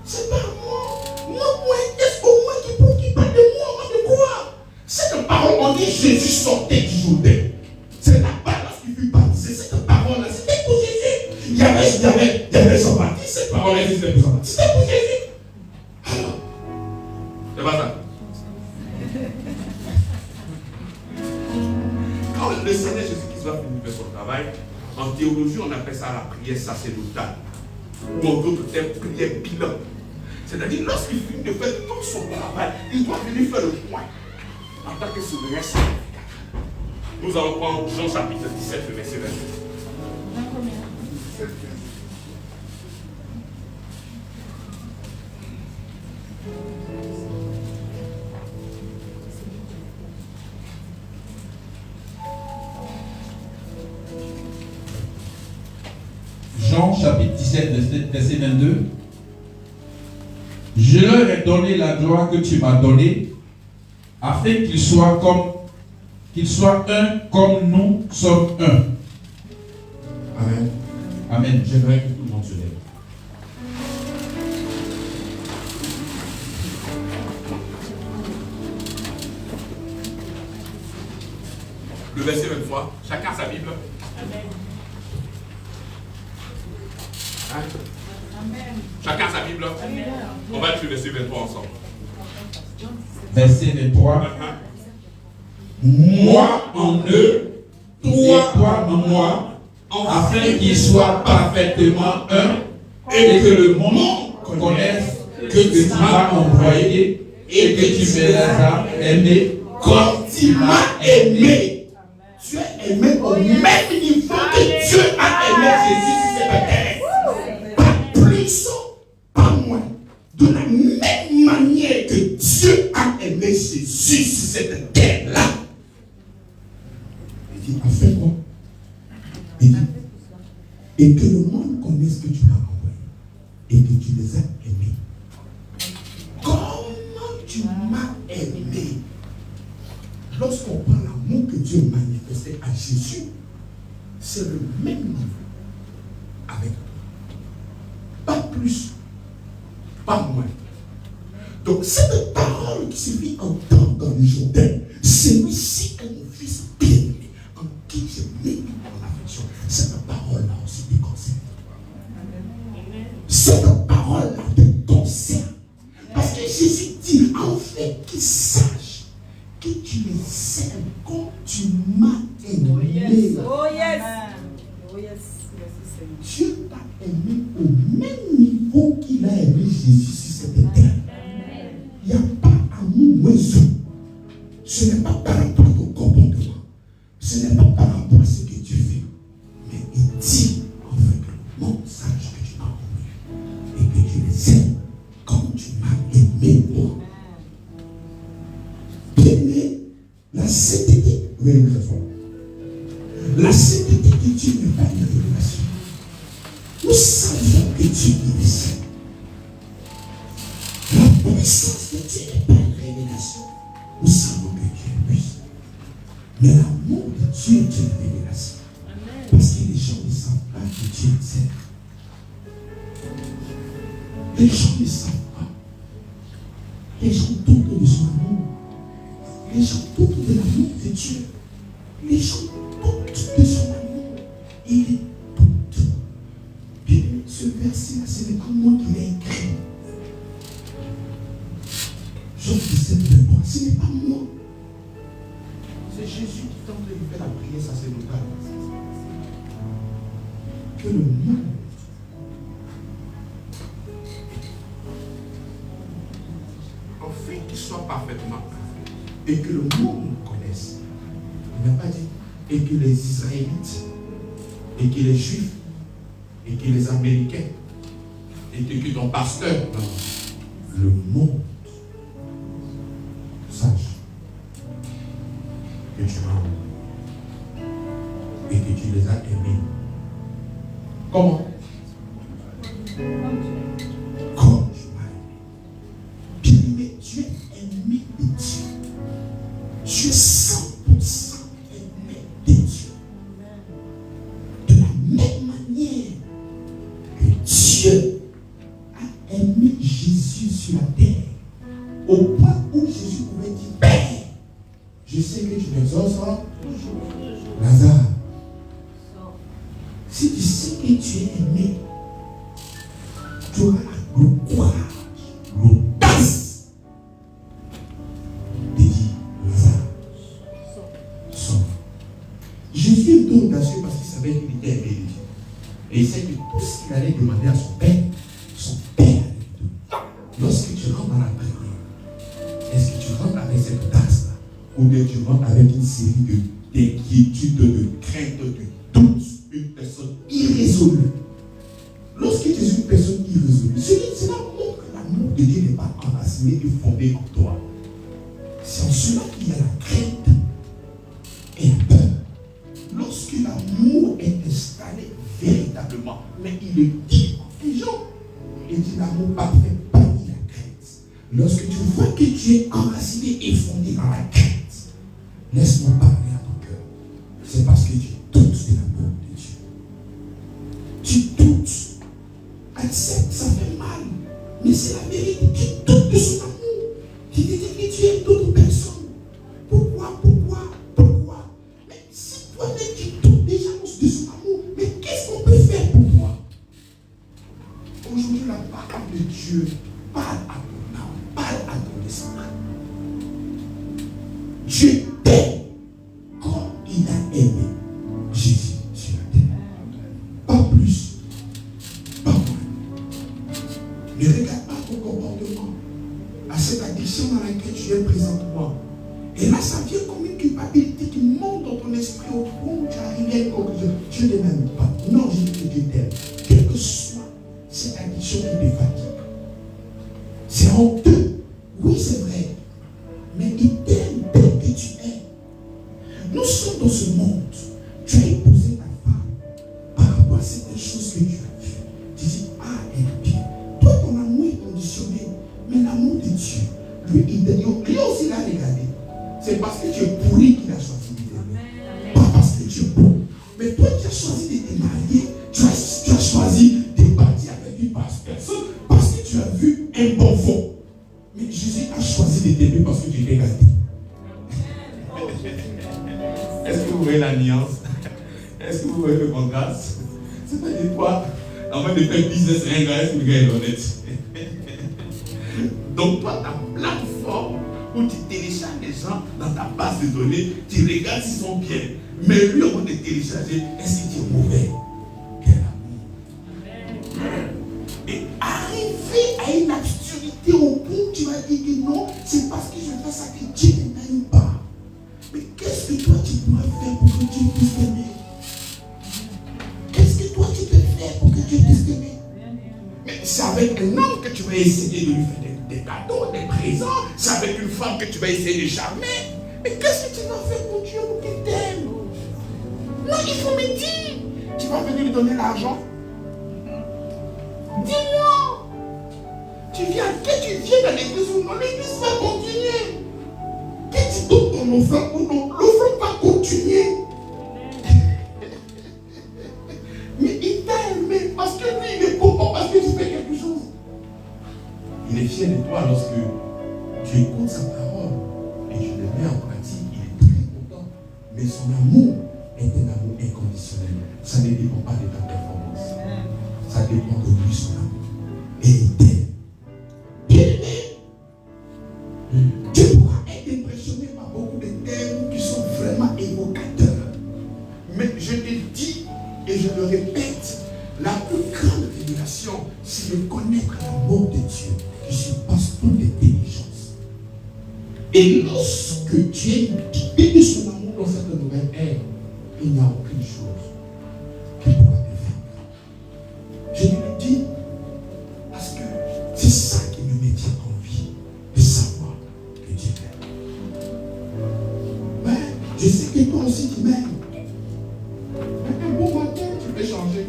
C'est pas moi. Moi, est-ce au moins qui parle de moi, de quoi? Cette parole, on dit Jésus sortait du Jourdain. C'est la parole qui fut baptisé. Cette parole-là, c'était pour Jésus. Il y avait son baptiste. Cette parole-là, c'était pour son baptiste. C'était pour Jésus. Alors, c'est pas ça. Quand le Seigneur Jésus-Christ va finir faire son travail, en théologie, on appelle ça la prière sacerdotale. Ou en d'autres termes, prière bilan. C'est-à-dire, lorsqu'il finit de faire tout son travail, il doit venir faire le point en tant que souverain sacrificateur. Nous allons prendre Jean chapitre 17, le verset 22. Jean chapitre 17, verset 22. Je leur ai donné la gloire que tu m'as donnée, afin qu'ils soient un comme nous sommes un. Amen. Amen. J'aimerais que tout le monde se lève. Le verset 23, chacun sa Bible. Amen. Hein? Amen. Chacun sa Bible. Amen. On va lire le verset 23 ensemble. Verset 23. Moi en eux, toi en moi, afin qu'ils soient parfaitement un, et que le monde connaisse que tu m'as envoyé et que tu me as aimé comme tu m'as aimé. Tu es aimé au même niveau que Dieu a aimé Jésus sur cette terre. Pas plus, pas moins. De la même manière que Dieu a aimé Jésus sur cette terre-là. Il dit, a fait quoi? Il dit, et que le monde connaisse que tu m'as envoyé et que tu les as aimés. Comment tu m'as aimé? Lorsqu'on prend l'amour que Dieu manifestait à Jésus, c'est le même niveau avec toi. Pas plus, pas moins. Donc cette parole qui se fait entendre dans le Jourdain, celui-ci est mon fils bien-aimé, en qui j'ai mis mon affection. Cette parole-là aussi te concerne. Cette parole-là te concerne. Parce que Jésus dit, en fait, qu'il sache que tu les aimes comme tu m'as aimé. Oh yes. Oh yes. Dieu t'a aimé au même niveau qu'il a aimé Jésus sur cette terre. Il n'y a pas amour oiseau. Ce n'est pas par rapport au comportement. Ce n'est pas par rapport à ce que tu fais. Mais il dit, en fait, que le monde sache que tu m'as aimé. Et que tu les aimes comme tu m'as aimé moi. Bien-aimé, la sainteté, la sainteté de Dieu n'est pas une révélation. Nous savons que Dieu est saint. La puissance de Dieu n'est pas une révélation. Nous savons que Dieu est puissant. Mais l'amour de Dieu est une révélation. Parce que les gens ne savent pas que Dieu est saint. Les gens ne savent pas. Les gens doutent de son amour. Les gens doutent de l'amour de Dieu. Les gens doutent de son amour. Il est doute. Bien, ce verset-là, ce n'est pas moi qui l'ai écrit. Jean 17, 23, ce n'est pas moi. C'est Jésus qui tente de lui faire la prière sacerdotale. Que le monde enfin qu'il soit parfaitement parfait et que le monde connaisse. Il n'a pas dit et que les Israélites et que les Juifs et que les Américains et que ton pasteur, non. Le monde sache que tu m'as aimé et que tu les as aimés. Comment? Comme tu m'as aimé. Bien-aimé, tu es aimé de Dieu. Tu es 100% aimé de Dieu. De la même manière que Dieu a aimé Jésus sur la terre, au point où Jésus pouvait dire, Père, je sais que tu m'exauces, Lazare. Si tu sais que tu es aimé, tu auras le courage, l'audace de dire, Lazare, sors. Jésus était audacieux parce qu'il savait qu'il était aimé de Dieu. Et il sait que tout ce qu'il allait demander à son Père allait lui donner. Lorsque tu rentres dans la prière, est-ce que tu rentres avec cette audace-là? Ou bien tu rentres avec une série d'inquiétudes, de craintes, de doutes, une personne irrésolue? Lorsque tu es une personne irrésolue, cela montre que l'amour de Dieu n'est pas enraciné et fondé en toi. C'est en cela qu'il y a la crainte et la peur. Lorsque l'amour est installé véritablement, mais il est dit en Jean, il dit l'amour parfait parmi la crainte. Lorsque tu vois que tu es enraciné et fondé dans la crainte, laisse-moi parler à ton cœur. C'est parce que tu doutes de l'amour de Dieu. Tu doutes. Accepte, ça fait mal. Mais c'est la vérité. Tu doutes de son amour. Tu te dis que tu aimes d'autres personnes. Pourquoi? Mais si toi-même tu doutes déjà de son amour, mais qu'est-ce qu'on peut faire pour toi? Aujourd'hui, la parole de Dieu parle à ton âme, parle à ton esprit. Dieu t'aime comme il a aimé Jésus sur la terre. Pas plus, pas moins. Ne regarde pas ton comportement, à cette addiction dans qu'au point où tu arrives à une conclusion, Dieu ne m'aime pas. Non, je dis que Dieu t'aime. Quelle que soit cette addiction qui te fatigue. C'est honteux. Oui, c'est vrai. Mais il t'aime tel que tu es. Nous sommes dans ce monde. Tu as épousé ta femme par rapport à certaines choses que tu as vues. Tu dis, ah, elle est bien. Toi, ton amour est conditionné. Mais l'amour de Dieu, lui aussi l'a regardé. C'est parce que tu es pourri qu'il a choisi de t'aimer. Pas parce que tu es bon. Mais toi qui as choisi de te marier, tu as choisi de partir avec une personne parce que tu as vu un bon fond. Mais Jésus a choisi de t'aimer parce que tu t'es gâté. Est-ce que vous voyez la nuance? Est-ce que vous voyez le contraste? C'est pas des fois, avant de faire business, un gars, est-ce que le gars est honnête? Donc toi, tu as plein de formes où tu télécharges les gens dans ta base de données, tu regardes s'ils sont bien. Mais lui, avant de télécharger, est-ce que tu es mauvais? Quel amour! Et arriver à une absurdité au point où tu vas dire que non, c'est parce que je fais ça que Dieu ne m'aime pas. Mais qu'est-ce que toi tu pourrais faire pour que Dieu puisse t'aimer? Qu'est-ce que toi tu peux faire pour que Dieu puisse t'aimer? Mais c'est avec un homme que tu vas essayer de lui faire des cadeaux, des présents. C'est avec une femme que tu vas essayer de charmer. Mais qu'est-ce que tu vas faire pour Dieu pour qu'il t'aime? Non, il faut me dire. Tu vas venir lui donner l'argent? Dis-moi. Tu viens dans l'église ou non? L'église va continuer. Que tu donnes ton offrande ou non, l'offrande va continuer. Mais il t'a aimé parce que lui, il est content parce que tu fais quelque chose. Il est fier de toi lorsque tu écoutes sa parole et tu le mets en pratique. Il est très content. Mais son amour est un amour inconditionnel. Ça ne dépend pas de ta performance. Ça dépend de lui, son amour. Et il t'aime. Bien-aimé. Tu pourras être impressionné par beaucoup de termes qui sont vraiment évocateurs. Mais je te dis, et je le répète, la plus grande révélation, c'est de connaître l'amour de Dieu qui surpasse toute intelligence. Et lorsque tu es guidé de son amour dans cette nouvelle ère, il n'y a aucune chose qui pourra te vaincre. Je te le dis parce que c'est ça qui me maintient en vie, de savoir que Dieu t'aime. Ben, je sais que toi aussi tu m'aimes. Mais un bon matin, tu peux changer.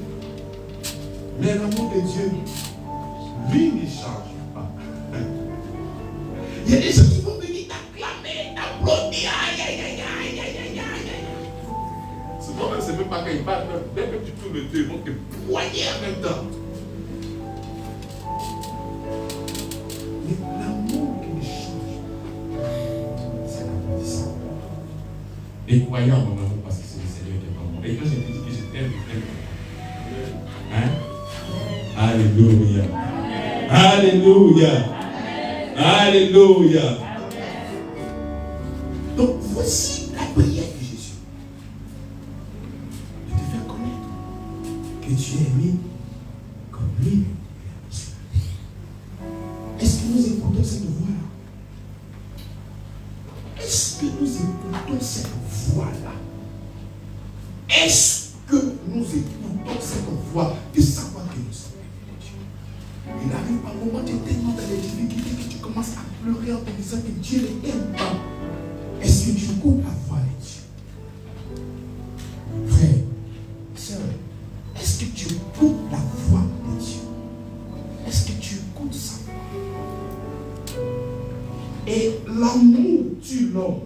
Mais l'amour de Dieu, lui, ne change pas. Il y a des gens qui vont venir t'acclamer, t'applaudir. Aïe, aïe, aïe, aïe, aïe, aïe, aïe. Souvent, même, c'est même pas quand ils parlent, dès que tu tournes le deux, ils vont te poigner en même temps. Mais l'amour qui ne change pas, c'est l'amour du Seigneur. Et croyez en mon amour parce que c'est le Seigneur qui est en moi. Et quand je te dis que je t'aime, je t'aime. Hein? Alléluia. Alléluia. Alléluia. Donc voici la prière de Jésus. De te faire connaître que tu es aimé comme lui. Est-ce que nous écoutons cette voix-là? Est-ce que nous écoutons cette voix-là? Est-ce que nous écoutons cette voix de savoir que nous sommes aimés de Dieu? Il arrive par moment, tu es tellement dans les difficultés que tu commences à pleurer en te disant que Dieu ne t'aime pas. Est-ce que tu écoutes la voix de Dieu? Frère, sœur, est-ce que tu écoutes la voix de Dieu? Est-ce que tu écoutes sa voix? Et l'amour tue l'homme.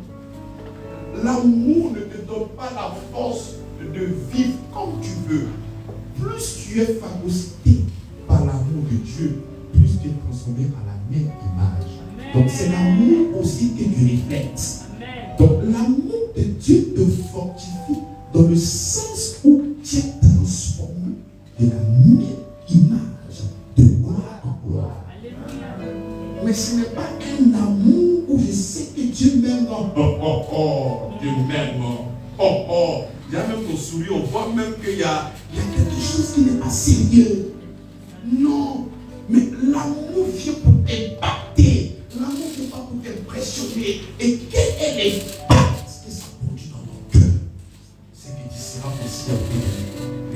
L'amour ne te donne pas la force de vivre comme tu veux. Plus tu es phagocyté par l'amour de Dieu, plus tu es transformé par la même image. Donc c'est l'amour aussi que tu reflètes. Donc l'amour de Dieu te fortifie dans le sens où tu es transformé de la même image de gloire en gloire. Mais ce n'est pas un amour où je sais que Dieu m'aime. Dieu m'aime. Il y a même ton sourire, on voit même qu'il y a quelque chose qui n'est pas sérieux. Non, mais l'amour vient pour t'impacter. L'amour ne vient pas pour t'impressionner. Et quel est l'impact que ça produit dans ton cœur?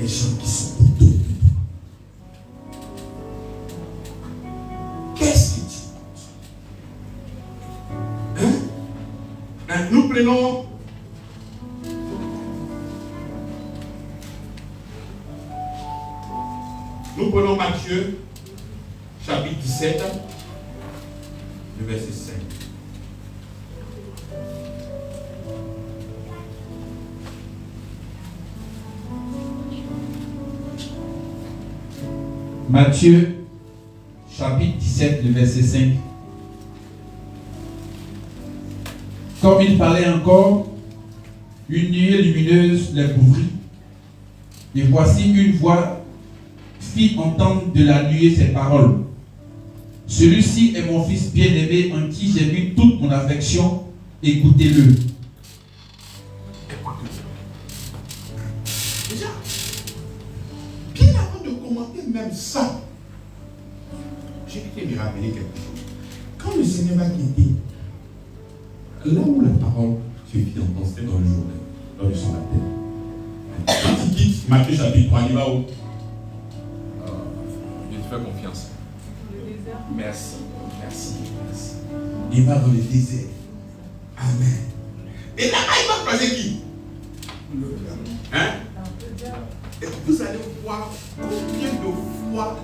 des gens qui sont autour de toi. Qu'est-ce que tu penses? Nous prenons Matthieu, chapitre 17, le verset 5. Matthieu, chapitre 17, le verset 5. Comme il parlait encore, une nuée lumineuse les couvrit. Et voici une voix fit entendre de la nuée ces paroles. Celui-ci est mon fils bien-aimé en qui j'ai mis toute mon affection. Écoutez-le. Déjà, bien avant de commenter même ça, j'ai été me rappeler quelque chose. Quand le Seigneur va quitter, là où la parole se vit en pensée dans le journal, dans le son de la terre. Quand il quitte Matthieu chapitre 3, il va où? Je te fais confiance. Merci. Il va dans le désert. Amen. Et là-bas, il va croiser qui? Hein? Et vous allez voir combien de fois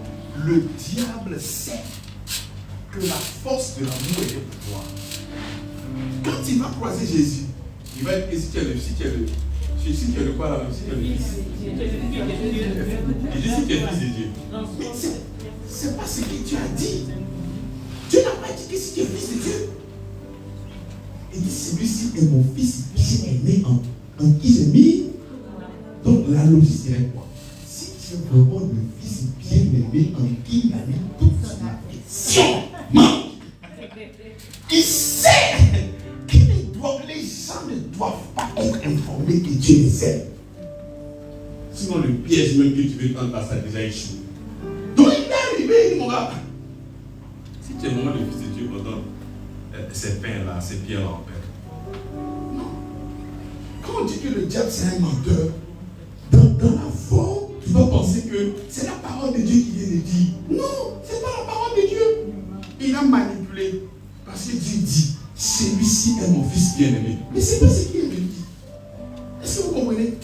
le diable sait que la force de l'amour est le pouvoir. Quand il va croiser Jésus, il va dire que si tu es le quoi là, si tu es le fils. Il dit si tu es le fils de Dieu. Mais c'est pas ce que tu as dit. Dieu n'a pas dit que si tu es fils de Dieu. Il dit celui-ci est mon fils bien-aimé en qui j'ai mis. Donc la logique serait quoi? Si tu es vraiment le fils bien-aimé en qui il a mis toute son affection, il sait qu'il les gens ne doivent pas être informés que Dieu les aime. Sinon le piège même que tu veux prendre ça a déjà échoué. Donc il est arrivé, il dit mon gars, si tu es vraiment le fils de Dieu, on donne ces pains-là, ces pierres-là en pain. Non. Quand on dit que le diable c'est un menteur, dans la forme, tu dois penser que c'est la parole de Dieu qui vient de dire. Non, ce n'est pas la parole de Dieu. Il a manipulé. Parce que Dieu dit, celui-ci est mon fils bien-aimé. Mais ce n'est pas ce qu'il me dit. Est-ce que vous comprenez?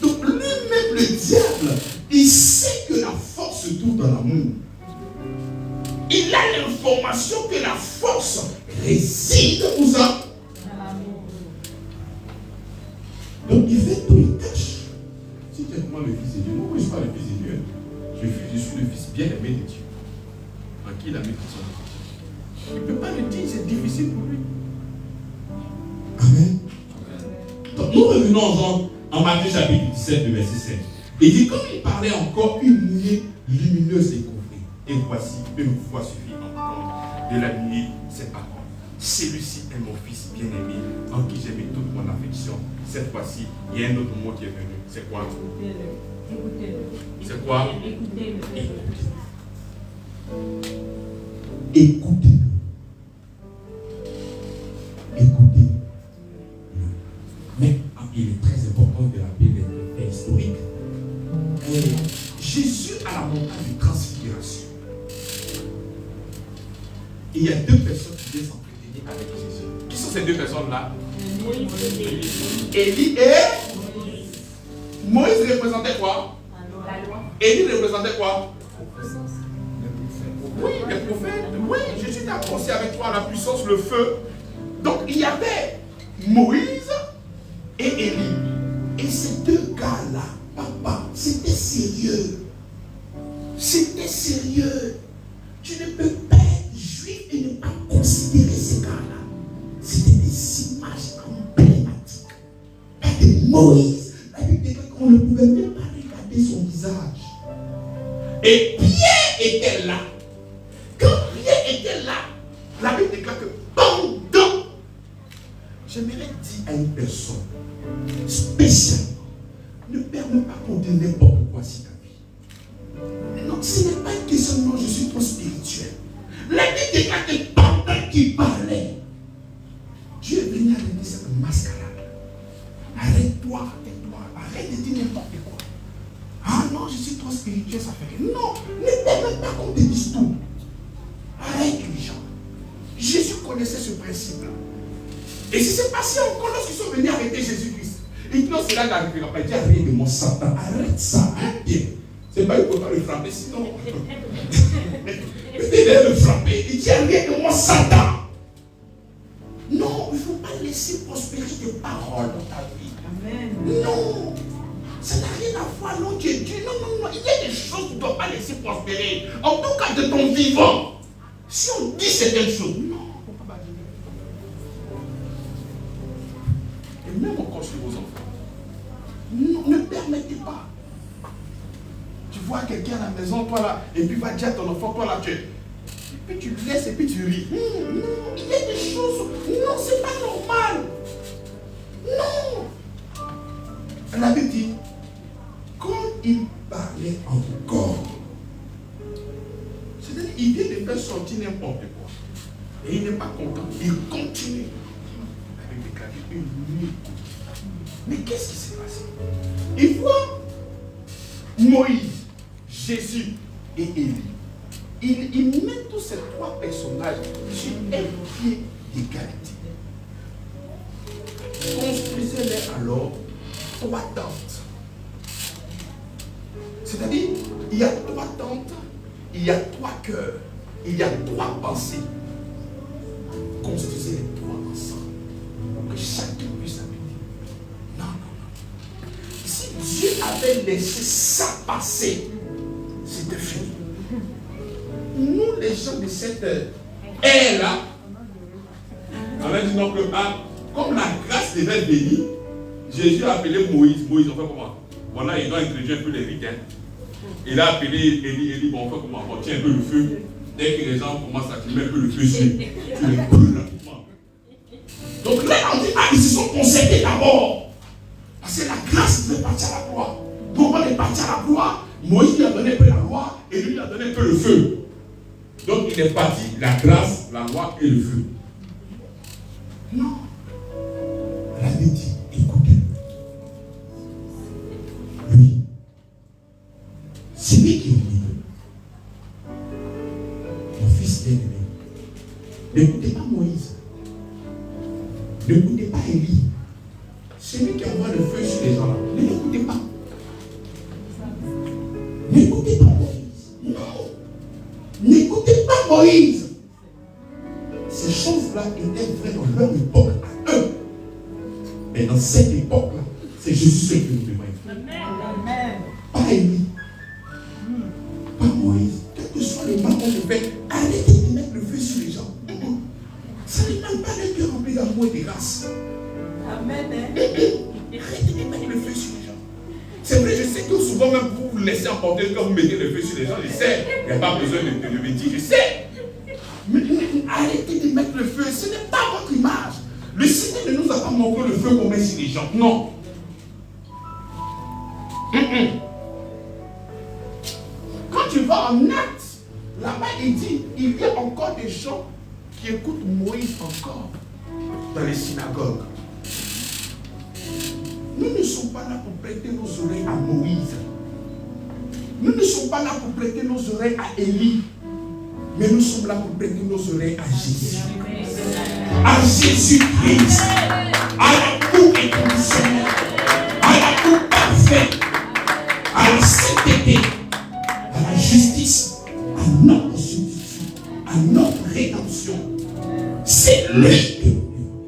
Donc lui-même, le diable, il sait que la force se trouve dans l'amour. Il a l'information que la force réside où ça? Dans l'amour. Donc il fait tout, il cache. Si tu es vraiment le fils de Dieu, moi je ne suis pas le fils de Dieu. Je suis le fils bien-aimé de Dieu. En qui il a mis tout son affection. Il ne peut pas le dire, c'est difficile pour lui. Amen. Donc nous revenons en Matthieu chapitre 17, le verset 7. Il dit, comme il parlait encore, une nuée lumineuse est couvrée. Et voici, une voix suffit entendre de la nuée ces paroles. Celui-ci est mon fils bien-aimé, en qui j'ai mis toute mon affection. Cette fois-ci, il y a un autre mot qui est venu. C'est quoi? C'est quoi? Écoutez-le. Mais il est très important de rappeler les faits historiques. Jésus à la montagne de transfiguration. Il y a deux personnes qui viennent s'entretenir avec Jésus. Qui sont ces deux personnes-là? Élie et Moïse représentait quoi? La loi. Élie représentait quoi? Oui, les prophètes. Oui, je suis d'accord aussi avec toi, la puissance, le feu. Donc il y avait Moïse et Élie. Et ces deux gars-là, papa, c'était sérieux. C'était sérieux. Tu ne peux pas être juif et ne pas considérer ces gars-là. C'était des images emblématiques. Et Moïse, la Bible déclare qu'on ne pouvait même pas regarder son visage. Et Pierre était là. Quand Pierre était là, la Bible déclare que pendant, j'aimerais dire à une personne spécialement, ne permets pas qu'on dise n'importe quoi si ta vie. Non, ce n'est pas une question de je suis trop spirituel. La Bible déclare que pendant qu'il parlait, Dieu est venu arrêter cette mascarade. Arrête-toi, arrête de dire n'importe quoi. Ah alors je suis trop spirituel, ça fait que... Non, ne permets pas qu'on te dise tout. Arrête les gens. Jésus connaissait ce principe-là. Et si c'est passé encore lorsqu'ils sont venus arrêter Jésus-Christ. Et puis non, c'est là qu'il n'arrivera pas. Il dit, arrête de mon Satan, arrête ça, arrête. C'est pas, il ne peut pas le frapper, sinon. Il allait le frapper. Il dit, arrête de mon Satan. Non, il ne faut pas laisser prospérer tes paroles dans ta vie. Amen. Non. Ça n'a rien à voir, non, Dieu. Non, non, non. Il y a des choses que tu ne dois pas laisser prospérer. En tout cas, de ton vivant. Si on dit certaines choses, non. Et même encore chez vos enfants. Non, ne permettez pas. Tu vois quelqu'un à la maison, toi là, et puis va dire à ton enfant, toi là, tu es. Et puis tu laisses et puis tu ris. Non, il y a des choses. Non, c'est pas normal. Non. Elle avait dit, quand il parlait encore, c'est-à-dire il vient de faire sortir n'importe quoi. Et il n'est pas content. Il continue avec des claviers une nuit. Mais qu'est-ce qui s'est passé? Il voit Moïse, Jésus et Élie. Il met tous ces trois personnages sur un pied d'égalité. Construisez-les alors trois tentes. C'est-à-dire, il y a trois tentes, il y a trois cœurs, il y a trois pensées. Construisez les trois ensemble pour que chacun puisse habiter. Non, non, non. Si Dieu avait laissé ça passer, c'était fini. Nous, les gens de cette ère-là, on a dit non que comme la grâce devait venir, Jésus a appelé Moïse. Moïse, on fait comment? Voilà, il doit introduire un peu les rites. Il a appelé Élie, bon, on fait comment? On tient un peu le feu. Dès que les gens commencent à tirer un peu le feu sur, tu les brûles rapidement. Donc là, on dit, ils se sont concertés d'abord. Parce que la grâce devait partir à la gloire. Donc on est parti à la gloire. Moïse lui a donné un peu la loi et lui a donné un peu le feu. Donc il est parti, la grâce, la loi et le feu. Non. Elle avait dit, écoutez. Lui, c'est lui qui est au milieu. Mon fils bien-aimé. N'écoutez pas Moïse. N'écoutez pas Élie. C'est lui qui envoie le feu sur les gens là. Ne l'écoutez pas. N'écoutez pas Moïse. Non. N'écoutez pas Moïse. Ces choses-là étaient vraies dans leur époque à eux. Mais dans cette époque-là, c'est Jésus seul que nous devons être. Amen. Pas Élie. Pas Moïse. Quel que soit le mal qu'on nous fait, arrêtez de mettre le feu sur les gens. Ça n'est même pas le cœur rempli d'amour et de grâce. Amen. Arrêtez de mettre le feu sur les gens. C'est vrai, je sais que souvent même vous vous laissez emporter quand vous mettez le feu sur les gens. Je sais. Il n'y a pas besoin de le dire. Je sais. Mais arrêtez de mettre le feu. Ce n'est pas votre image. Le Seigneur ne nous a pas montré le feu qu'on met sur les gens. Non. Quand tu vas en Actes, là-bas il dit, il y a encore des gens qui écoutent Moïse encore dans les synagogues. Nous ne sommes pas là pour prêter nos oreilles à Moïse. Nous ne sommes pas là pour prêter nos oreilles à Élie. Mais nous sommes là pour prêter nos oreilles à Jésus. À Jésus-Christ. À l'amour inconditionnel. À l'amour parfait. À la sainteté. À la justice. À notre substitution. À notre rédemption. C'est lui que nous devons.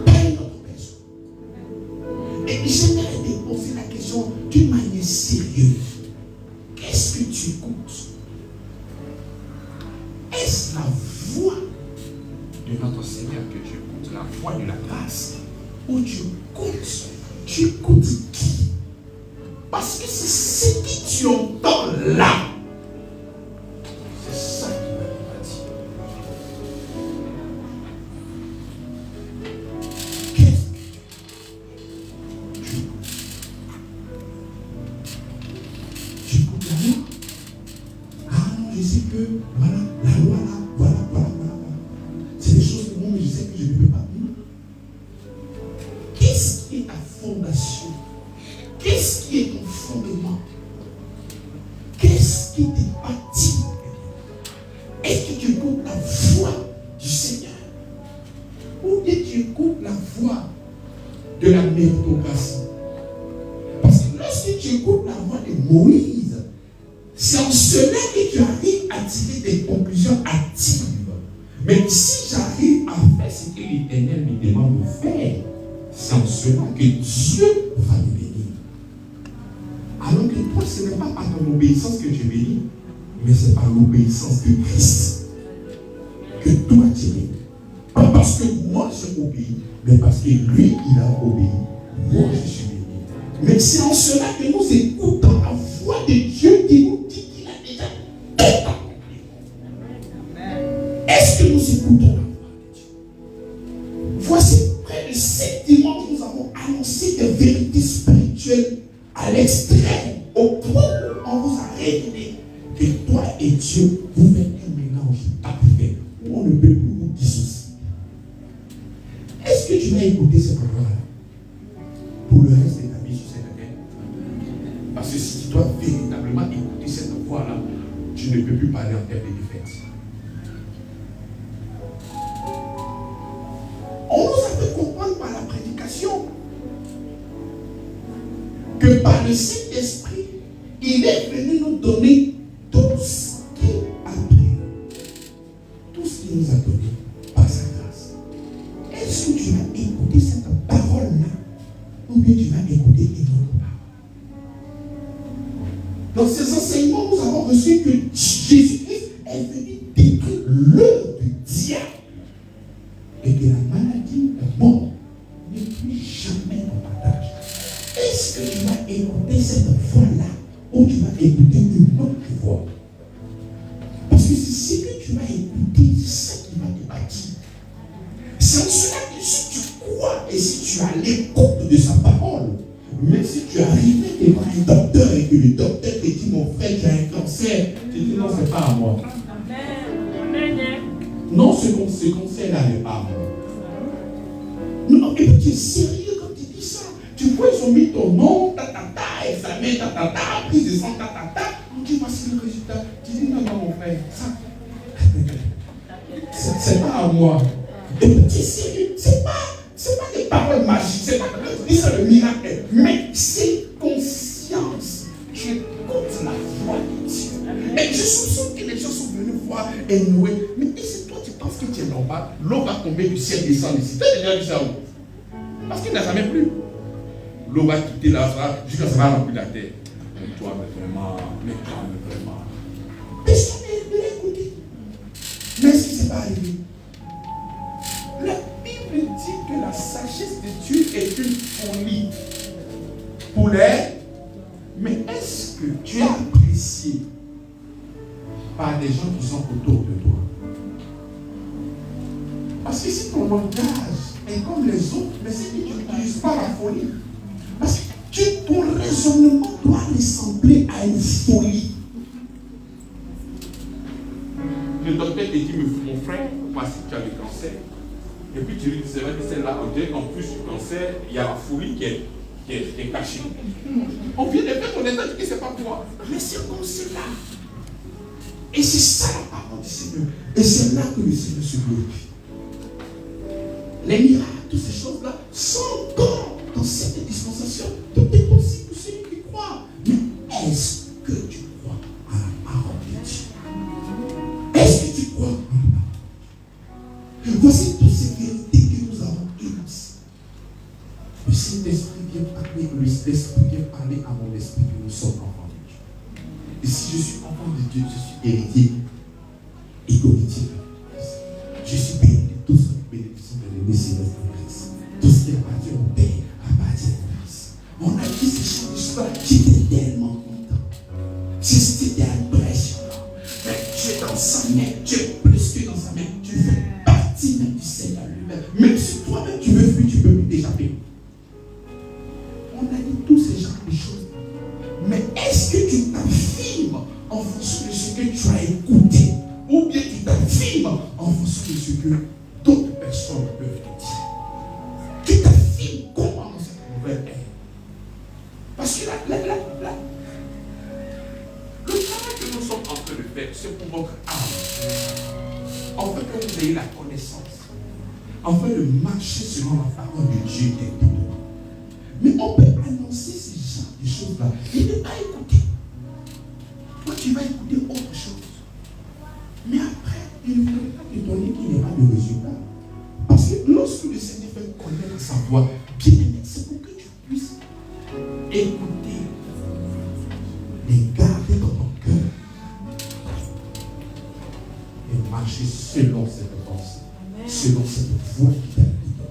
Pas une autre personne. Et j'aimerais te poser la question d'une manière sérieuse. Qu'est-ce que tu écoutes? Est-ce la voix de notre Seigneur que tu écoutes, la voix de la grâce, ou tu écoutes qui? Parce que c'est ce que tu entends là. C'est ça qui m'a dit. Qu'est-ce que tu écoutes? Tu écoutes la loi? Ah non, je sais que, voilà, la loi là, voilà. C'est des choses que moi, je sais que je ne peux pas. Qu'est-ce qui est ta fondation? Qu'est-ce qu'est-ce qui est ton fondement? Qu'est-ce qui te bâtit? Est-ce que tu écoutes la voix du Seigneur? Ou bien tu écoutes la voix de la méritocratie? Parce que lorsque tu écoutes la voix de Moïse, c'est en cela que tu arrives à tirer des conclusions actives. Mais si j'arrive à faire ce que l'Éternel me demande de faire, c'est en cela que Dieu va me bénir. Alors que toi, ce n'est pas par ton obéissance que tu es béni, mais c'est par l'obéissance de Christ que toi tu es béni. Pas parce que moi j'ai obéi, mais parce que lui il a obéi. Moi je suis béni. Mais c'est en cela que nous écoutons la voix de Dieu qui nous dit qu'il a déjà tout accompli. Est-ce que nous écoutons la voix de Dieu? Voici près de 7 dimanches, nous avons annoncé des vérités spirituelles à l'extrême, au point où on vous a révélé que toi et Dieu, vous faites un mélange parfait, où on ne peut plus vous dissocier. Est-ce que tu vas écouter cette voix-là pour le reste de ta vie sur cette terre? Parce que si tu dois véritablement écouter cette voix-là, tu ne peux plus parler en termes de défaite. On nous a fait comprendre par la prédication que par le Saint-Esprit, il est venu nous donner tout ce qu'il a pris, tout ce qu'il nous a donné par sa grâce. Est-ce que tu vas écouter cette parole-là ou bien tu vas écouter une autre parole? Dans ces enseignements, nous avons reçu que Jésus-Christ est venu détruire l'œuvre du diable et que la maladie, la mort, n'est plus jamais en partage. Est-ce que tu vas écouter cette voix-là ou tu vas écouter une autre voix? Parce que c'est ce que tu vas écouter, c'est ça qui va te bâtir. C'est en cela que si tu crois et si tu as l'écoute de sa parole, même si tu arrives devant un docteur et que le docteur te dit mon frère, tu as un cancer, tu dis non, c'est pas à moi. Non, ce conseil-là n'est pas à moi. Non, et puis tu es sérieux quand tu dis ça. Tu vois, ils ont mis ton nom, examen, prise de sang, on dit voici le résultat. Tu dis non, mon frère, ça, c'est pas à moi. Et puis tu es sérieux, c'est pas des paroles magiques, c'est pas le miracle, mais c'est conscience. Tu écoutes la voix de Dieu. Et je soupçonne que les gens sont venus voir et nouer. Mais et si toi tu penses que tu es normal, l'eau va tomber du ciel, descendre ici. Tu as déjà vu ça où? Parce qu'il n'a jamais plu. L'eau va quitter là, jusqu'à ça va remplir la terre. Mais toi, mais vraiment. Personne n'est écouté. Mais est-ce que ce n'est pas arrivé? La Bible dit que la sagesse de Dieu est une folie pour les. Mais est-ce que tu es apprécié par des gens qui sont autour de toi? Parce que si ton langage est comme les autres, mais c'est que tu n'utilises pas la folie. Parce que ton raisonnement doit ressembler à une folie. Le docteur te dit, mon frère, voici tu as le cancer. Et puis tu lui dis, c'est vrai que celle-là, on dirait qu'en plus du cancer, il y a la folie qui est cachée. On vient de faire ton état, que ce n'est pas toi. Mais c'est comme cela. Et c'est ça la parole du Seigneur. Et c'est là que le Seigneur se glorifie. Les miracles, toutes ces choses-là sont encore dans cette dispensation. Tout est possible pour celui qui croit. Mais est-ce que tu crois à la parole de Dieu? Est-ce que tu crois à la parole de Dieu? Voici toutes ces vérités que nous avons énoncées. Le Saint-Esprit vient parler, l'Esprit vient parler à mon esprit que nous sommes enfants de Dieu. Et si je suis enfant de Dieu, je suis héritier égalité. Je suis béni de tout ce qui bénéficie de l'Église de Christ. Tout ce qui appartient au Père appartient au Christ. On a dit ces choses-là, j'étais tellement content. C'était impressionnant. Mais tu es dans sa main, tu es plus que dans sa main. Tu fais partie même du Seigneur lui-même. Même si toi-même tu veux fuir, tu peux plus t'échapper. On a dit tous ces genres de choses. Mais est-ce que tu t'affirmes en fonction de ce que tu as écouté? Ou bien tu t'affirmes en fonction de ce que d'autres personnes peuvent te dire? Tu t'affirmes comment dans cette nouvelle ère? Parce que le travail que nous sommes en train de faire, c'est pour votre âme. En fait, que vous ayez la connaissance. En fait, de marcher selon la parole de Dieu qui est dedans. Mais on peut annoncer ces genres de choses-là et ne pas écouter. Toi, tu vas écouter autre chose. Mais après, il ne faut pas t'étonner qu'il n'y ait pas de résultat. Parce que lorsque le Seigneur fait connaître sa voix, bien aimé, c'est pour que tu puisses écouter et garder dans ton cœur et marcher selon cette pensée, selon cette voix qui t'habite.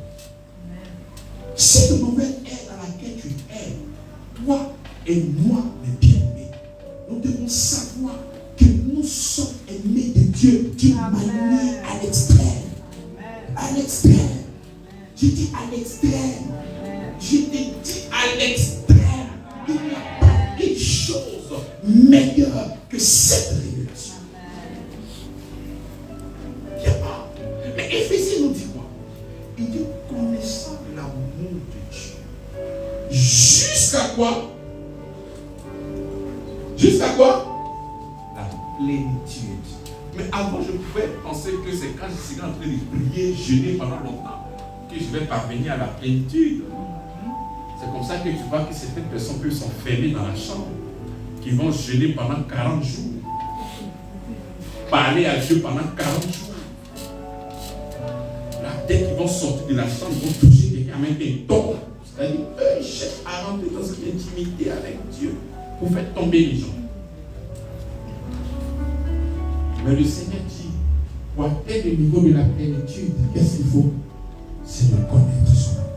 Cette nouvelle ère dans laquelle tu es, toi et moi, mes bien-aimés, nous devons savoir que nous sommes aimés de Dieu d'une manière à l'extrême. À l'extrême. Je dis à l'extrême. Je te dis à l'extrême. Il n'y a pas une chose meilleure que cette révélation. Il n'y a pas. Mais Éphésiens nous dit quoi? Il dit connaissant l'amour de Dieu. Jusqu'à quoi? Jusqu'à quoi? La plénitude. Mais avant, je pouvais penser que c'est quand je serais en train de prier, jeûner pendant longtemps, que je vais parvenir à la plénitude. C'est comme ça que tu vois que certaines personnes peuvent s'enfermer dans la chambre, qui vont jeûner pendant 40 jours, parler à Dieu pendant 40 jours. Là, dès qu'ils vont sortir de la chambre, ils vont toucher quelqu'un avec un don. C'est-à-dire, eux, ils cherchent à rentrer dans une intimité avec Dieu pour faire tomber les gens. Mais le Seigneur dit, pour atteindre le niveau de la plénitude, qu'est-ce qu'il faut? C'est de connaître son amour.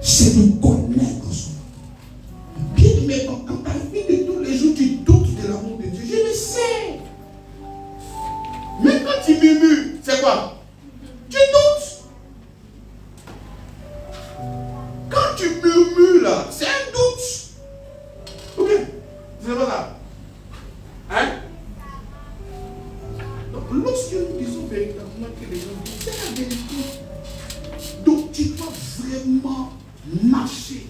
C'est de connaître son amour. Bien aimé, quand ta vie de tous les jours, tu doutes de l'amour de Dieu, je le sais. Même quand tu murmures, c'est quoi? Tu doutes. Quand tu murmures là, c'est un doute. Ok? C'est pas ça. Hein? Lorsque nous disons véritablement que les gens disent, c'est la vérité. Donc tu dois vraiment marcher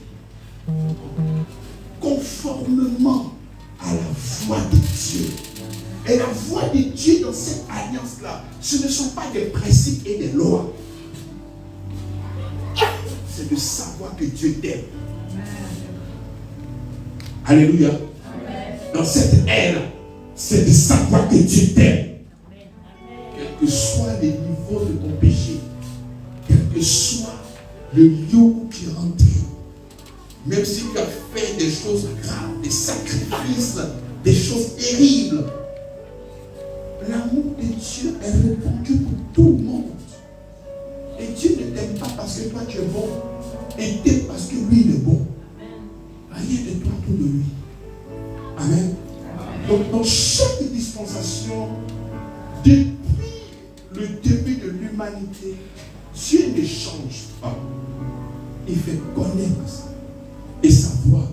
conformément à la voix de Dieu. Et la voix de Dieu dans cette alliance-là, ce ne sont pas des principes et des lois. C'est de savoir que Dieu t'aime. Alléluia. Dans cette ère, c'est de savoir que Dieu t'aime. Quel que soit le niveau de ton péché, quel que soit le lieu où tu es rentré, même si tu as fait des choses graves, des sacrifices, des choses terribles, l'amour de Dieu est répandu pour tout le monde. Et Dieu ne t'aime pas parce que toi tu es bon, il t'aime parce que lui il est bon. Rien de toi, tout de lui. Amen. Donc dans chaque dispensation, depuis le début de l'humanité, Dieu ne change pas. Il fait connaître ça. Et sa voix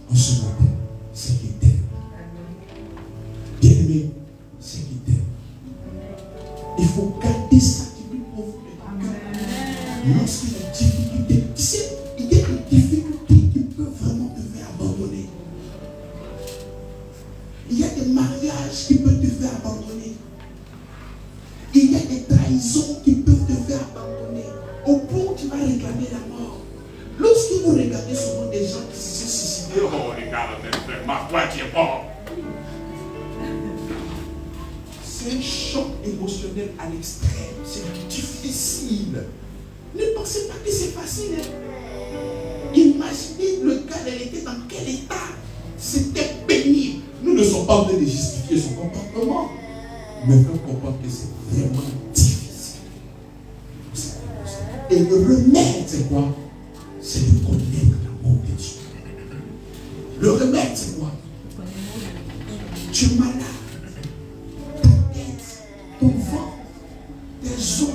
en ce matin, c'est qu'il t'aime. Bien aimé, c'est qu'il t'aime. Il faut garder ça qui peut profond de ton cœur. Lorsqu'il y a des difficultés, tu sais, il y a des difficultés qui peuvent vraiment te faire abandonner. Il y a des mariages qui peuvent te faire abandonner. Il y a des trahisons qui peuvent te faire abandonner. Au point où tu vas réclamer la mort. Lorsque vous regardez souvent des gens qui se sont suicidés, oh regarde, ma foi qui est mort. C'est un choc émotionnel à l'extrême. C'est difficile. Ne pensez pas que c'est facile. Imaginez le gars, elle était dans quel état. C'était pénible. Nous ne sommes pas en train de justifier son comportement. Mais il faut comprendre que c'est vraiment difficile. Et le remède, c'est quoi? C'est de connaître l'amour de Dieu. Le remède, c'est quoi? Tu es malade. Ta tête, ton ventre, tes os,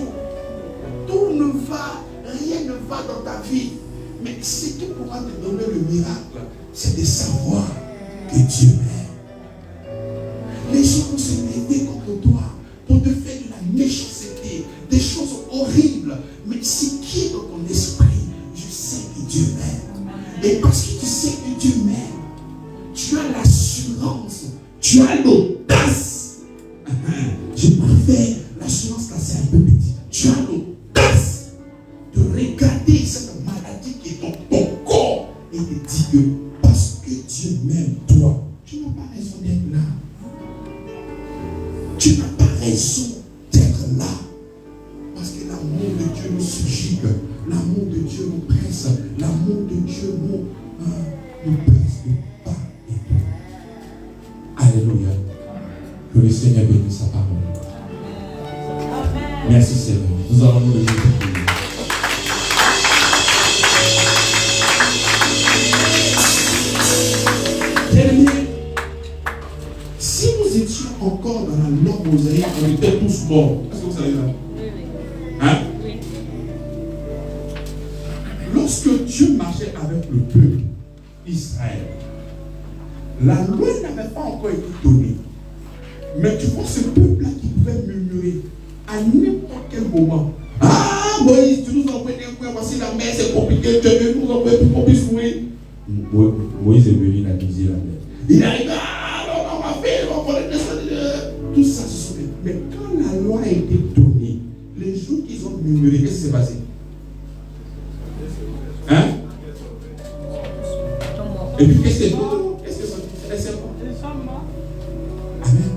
tout ne va, rien ne va dans ta vie. Mais ce qui pourra te donner le miracle, c'est de savoir que Dieu m'aime. Les gens vont se lever contre toi pour te faire de la méchanceté, des choses horribles. Mais ce qui est dans ton esprit, je sais que Dieu m'aime. Et parce que tu sais que Dieu m'aime, tu as l'assurance, tu as l'audace. Je préfère l'assurance là, c'est un peu petit. Tu as l'audace de regarder cette maladie qui est dans ton corps et de dire que parce que Dieu m'aime, toi, tu n'as pas raison d'être là. Tu n'as pas raison d'être là. Parce que l'amour de Dieu nous subjugue, l'amour de Dieu nous presse, l'amour de Dieu nous presse de part et d'autre. Alléluia. Que le Seigneur bénisse sa parole. Merci Seigneur. Nous allons nous lever pour prier. Bien-aimés, si nous étions encore dans la norme mosaïque, on était tous morts. Est-ce que vous savez ça? Hein? Oui. Lorsque Dieu marchait avec le peuple Israël, la loi n'avait pas encore été donnée. Mais tu vois ce peuple-là qui pouvait murmurer à n'importe quel moment. Ah, Moïse, tu nous envoies des coups, voici la mer, c'est compliqué, tu veux nous envoyer pour qu'on puisse mourir. Moïse est venu, il a divisé la mer. Il arrive, ah, non, on va faire, on va descendre. Tout ça, ce sont des... Mais quand la loi a été donnée, les jours qu'ils ont murmuré, qu'est-ce qui s'est passé? Hein? Et puis, qu'est-ce que c'est? Qu'est-ce que c'est? Les serpents. Amen.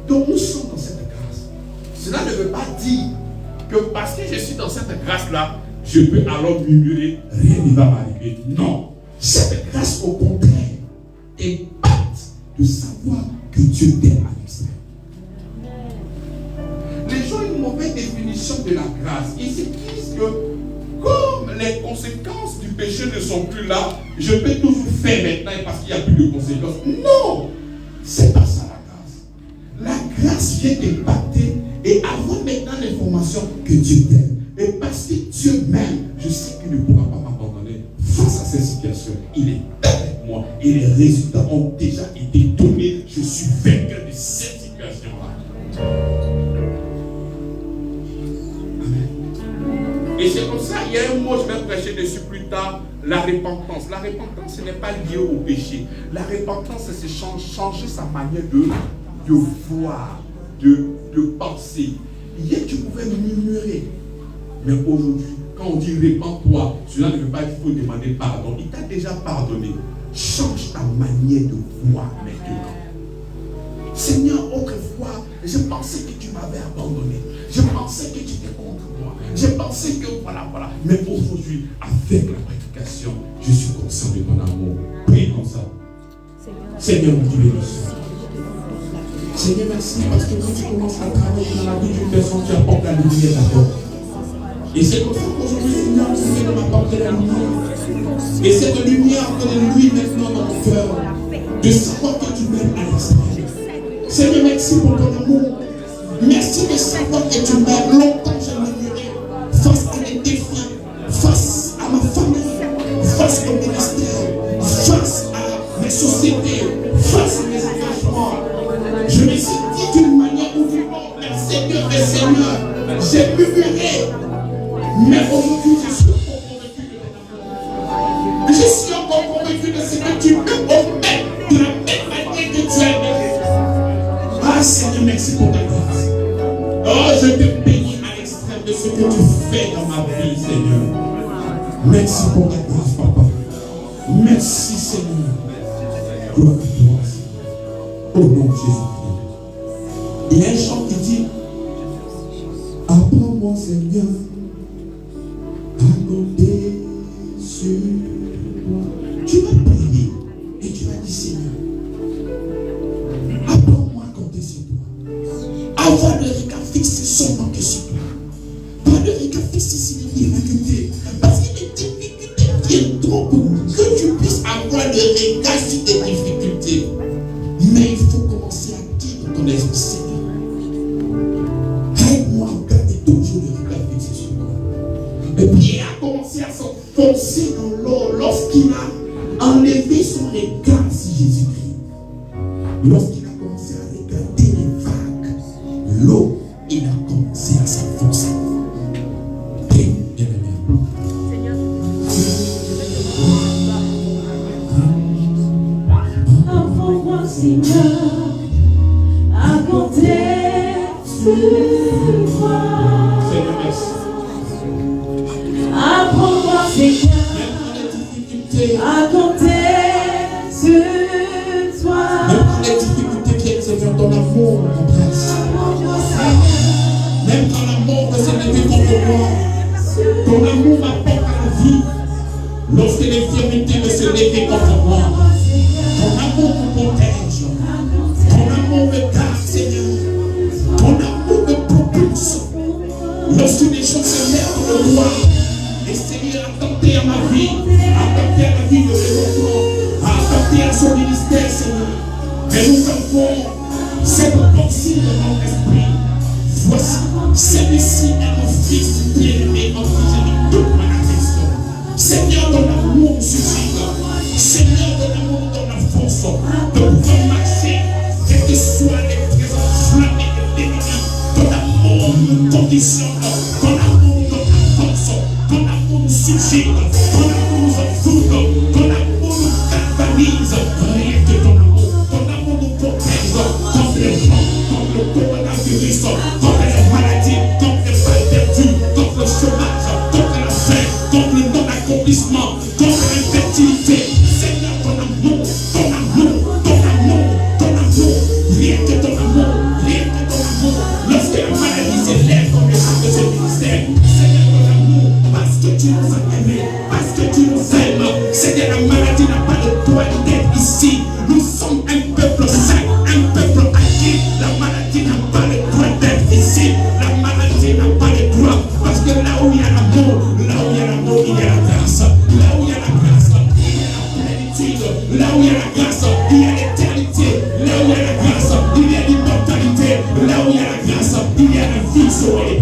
Donc, nous sommes dans cette grâce. Cela ne veut pas dire que parce que je suis dans cette grâce-là, je peux alors murmurer, rien ne va m'arriver. Non. Cette grâce, au contraire, impacte de savoir que Dieu t'aime à l'extrême. Les gens ont une mauvaise définition de la grâce. Ils se disent que comme les conséquences du péché ne sont plus là, je peux toujours faire maintenant parce qu'il n'y a plus de conséquences. Non, c'est pas ça la grâce. La grâce vient t'impacter et avoir maintenant l'information que Dieu t'aime. Et parce que Dieu m'aime, je sais qu'il ne pourra pas m'abandonner face à cette situation. Il est avec moi et les résultats ont déjà été donnés. Je suis vainqueur de cette situation-là. Et c'est comme ça, il y a un mot, je vais prêcher dessus plus tard, la repentance. La repentance, ce n'est pas lié au péché. La repentance, c'est changer sa manière de voir, de penser. Hier, tu pouvais murmurer. Mais aujourd'hui, quand on dit répands-toi, cela ne veut pas dire qu'il faut demander pardon. Il t'a déjà pardonné. Change ta manière de voir maintenant. Seigneur, autrefois, je pensais que tu m'avais abandonné. Je pensais que tu étais contre moi. Je pensais que voilà. Mais aujourd'hui, avec la prédication, je suis conscient de ton amour. Prie comme ça. Seigneur, nous te bénissons. Seigneur, merci parce que quand tu commences à travailler dans la vie d'une personne, tu apportes la lumière d'abord. Et c'est comme ça qu'aujourd'hui, Seigneur, tu viens de m'apporter la lumière. Et cette lumière entre lui maintenant dans mon cœur, de savoir que tu m'aimes à l'extrême. Seigneur, merci pour ton amour. Merci de savoir que tu m'aimes. Longtemps j'ai murmuré face à des défis, face à ma famille, face au ministère, face à mes sociétés, face à mes engagements. Je me suis dit d'une manière ou d'une autre, Seigneur et Seigneur, j'ai murmuré. Mais aujourd'hui, je suis encore convaincu de ton amour. Je suis encore convaincu de ce que tu peux omettre de la même manière que tu as aimé. Ah Seigneur, merci pour ta grâce. Oh, je te bénis à l'extrême de ce que tu fais dans ma vie, Seigneur. Merci pour ta grâce, Papa. Merci, Seigneur. Gloire à toi, Seigneur. Au nom de Jésus-Christ. Il y a un chant qui dit: apprends-moi, Seigneur, à compter sur toi. Tu vas prier et tu vas dire: Seigneur, apprends-moi à compter sur toi. Avoir le regard fixé seulement que sur toi. Pas le regard fixé sur les difficultés. Parce que les difficultés viennent trop pour que tu puisses avoir le regard sur tes difficultés. Mais il faut commencer à dire dans ton esprit: Seigneur, aide-moi à garder toujours le regard fixé sur toi. Et Pierre a commencé à s'enfoncer dans l'eau lorsqu'il a enlevé son regard sur Jésus-Christ. Lorsqu'il a commencé à regarder les vagues, l'eau, il a commencé à s'enfoncer. Prie, bien-aimé. Seigneur, Seigneur, à compter sur toi. Seigneur, merci. Apprends-moi, Seigneur, à compter sur toi. Même quand les difficultés viennent, Seigneur, ton amour me presse. Même quand l'amour ne s'est levé contre moi, ton amour m'apporte à la vie. Lorsque l'infirmité ne se lève contre moi, ton amour me protège. Ton amour me garde, Seigneur. Ton amour me propulse. Lorsque les choses se mettent contre moi, et Seigneur a tenté à ma vie, a tenté à la vie de mes enfants, a tenté à son ministère, Seigneur. Mais nous avons cette pensée de mon esprit. Voici, celui-ci est mon fils bien-aimé en qui je mets toute ma affection. Seigneur, ton amour me suffit. Seigneur, ton amour me donne la force de pouvoir marcher, quelles que soient les présents flammés de l'ennemi. Ton amour me conditionne, ton amour me donne la force, ton amour me suffit, ton amour nous enfourne, ton amour nous galvanise. Rien que ton amour nous protège contre les vents, contre le coronavirus, contre les maladies, contre les balles perdues, contre le chômage, contre la faim, contre le non-accomplissement, contre l'infertilité. Seigneur, ton amour, ton amour, ton amour, ton amour, rien que ton amour, rien que ton amour. Lorsque la maladie s'élève dans les âmes de ce ministère, Seigneur, ton amour, parce que tu nous as aimés, parce que tu nous aimes. Seigneur, la maladie n'a pas le droit d'être ici. Nous sommes un peuple saint, un peuple acquis. La maladie n'a pas le droit d'être ici. La maladie n'a pas le droit, parce que là où il y a l'amour, là où il y a l'amour, il y a la grâce. Là où il y a la grâce, il y a la plénitude. Là où il y a la grâce, il y a l'éternité. Là où il y a la grâce, il y a l'immortalité. Là où il y a la grâce, il y a la vie sauvée.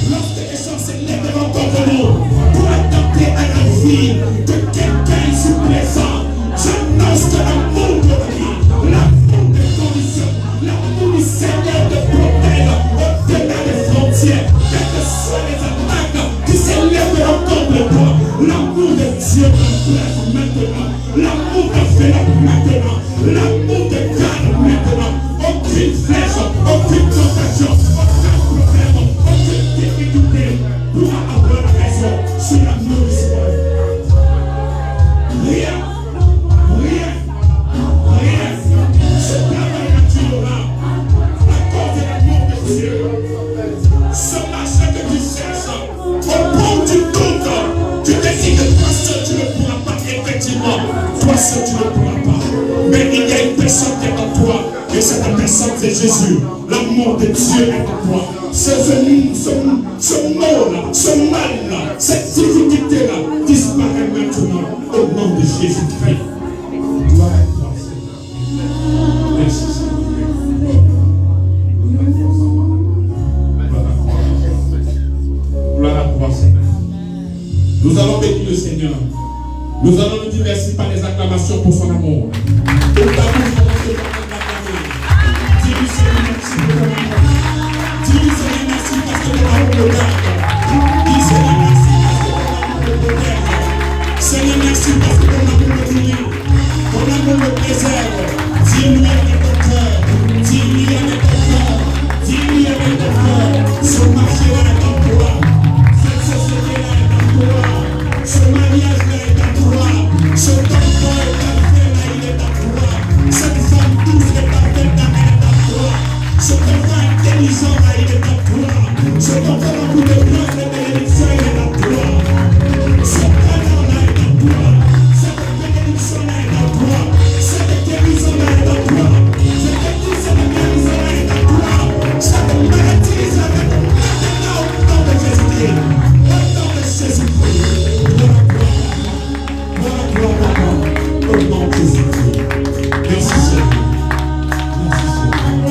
Lorsque les gens se lèveront contre nous pour attenter à la vie de quelqu'un ici présent, j'annonce que l'amour de la vie, l'amour des conditions, l'amour du Seigneur te protège au-delà des frontières, quelles que soient les attaques qui s'élèveront contre toi. L'amour de Dieu te blesse maintenant, l'amour te fait maintenant, l'amour te garde maintenant. Aucune flèche, aucune tentation, aucun problème, aucune difficulté pourra avoir raison sur l'amour du Seigneur. Rien, rien, rien. Ce travail naturel à cause de l'amour de Dieu. Ce marché que tu cherches, au bout du doute, tu te dis que toi seul tu ne pourras pas, effectivement, toi seul tu ne pourras pas. Mais il y a une personne qui est en toi, et cette personne c'est Jésus. L'amour de Dieu est en toi. Ce mot-là, ce mal-là, cette difficulté-là disparaît maintenant au nom de Jésus-Christ. Gloire à toi, Seigneur. Merci, Seigneur. Gloire à toi, Seigneur. Nous allons bénir le Seigneur. Nous allons lui dire merci par les acclamations pour son amour. Pour ta bouche, nous allons te l'acclamer. Dis-lui Seigneur merci pour ton amour. Dis-lui Seigneur merci parce que ton amour me garde. Dis Seigneur merci parce que ton amour me protège. Seigneur merci parce que ton amour me nourrit. Ton amour me préserve. Dis-lui avec ton cœur. Dis-lui avec ton cœur. Dis-lui avec ton cœur. Ce marché-là est en toi. Cette société-là est en toi. Ce mariage-là est en toi. Ce enfant est parfait, là il est en toi. Cette femme douce est parfaite, là elle est en toi. Cet enfant intelligent, là il est en toi. Cet enfant en bout de grâce et bénédiction, il est en toi. Ce talent là est en toi. Cette bénédiction là est en toi. Cette guérison là est en toi. Cette église de guérison là est en toi. Cette maladie là est en toi. Maintenant au nom de Jésus-Christ. Au nom de Jésus-Christ. Au nom de Jésus-Christ. Merci Seigneur. Merci Seigneur.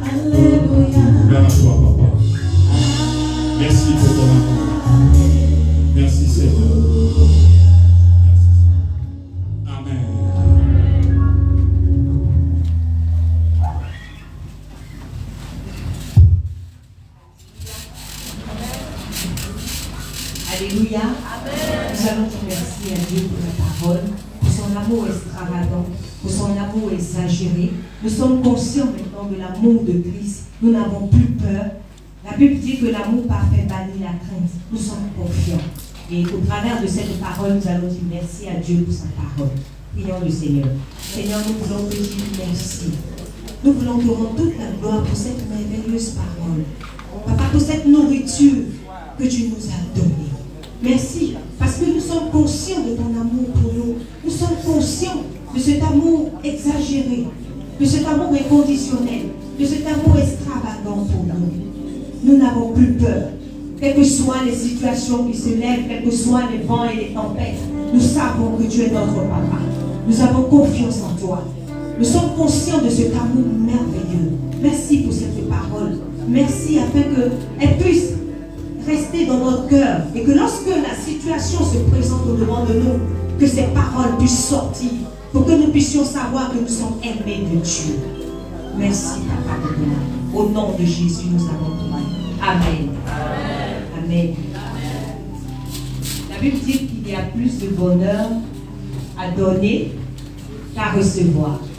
Alléluia. Gloire à toi, Papa. Merci pour ton amour. Merci Seigneur. Amen. Alléluia. Nous allons dire merci à Dieu pour la parole, pour son amour extravagant, pour son amour exagéré. Nous sommes conscients maintenant de l'amour de Christ. Nous n'avons plus peur. La Bible dit que l'amour parfait bannit la crainte. Nous sommes confiants. Et au travers de cette parole, nous allons dire merci à Dieu pour sa parole. Prions le Seigneur. Seigneur, nous voulons te dire merci. Nous voulons te rendre toute la gloire pour cette merveilleuse parole. Papa, pour cette nourriture que tu nous as donnée. Merci, parce que nous sommes conscients de ton amour pour nous. Nous sommes conscients de cet amour exagéré, de cet amour inconditionnel, de cet amour extravagant pour nous. Nous n'avons plus peur. Quelles que soient les situations qui se lèvent, quels que soient les vents et les tempêtes, nous savons que tu es notre papa. Nous avons confiance en toi. Nous sommes conscients de cet amour merveilleux. Merci pour cette parole. Merci afin qu'elle puisse rester dans notre cœur et que lorsque la situation se présente au-devant de nous, que ces paroles puissent sortir pour que nous puissions savoir que nous sommes aimés de Dieu. Merci, Papa de Dieu. Au nom de Jésus, nous avons prié. Amen. Amen. La Bible dit qu'il y a plus de bonheur à donner qu'à recevoir.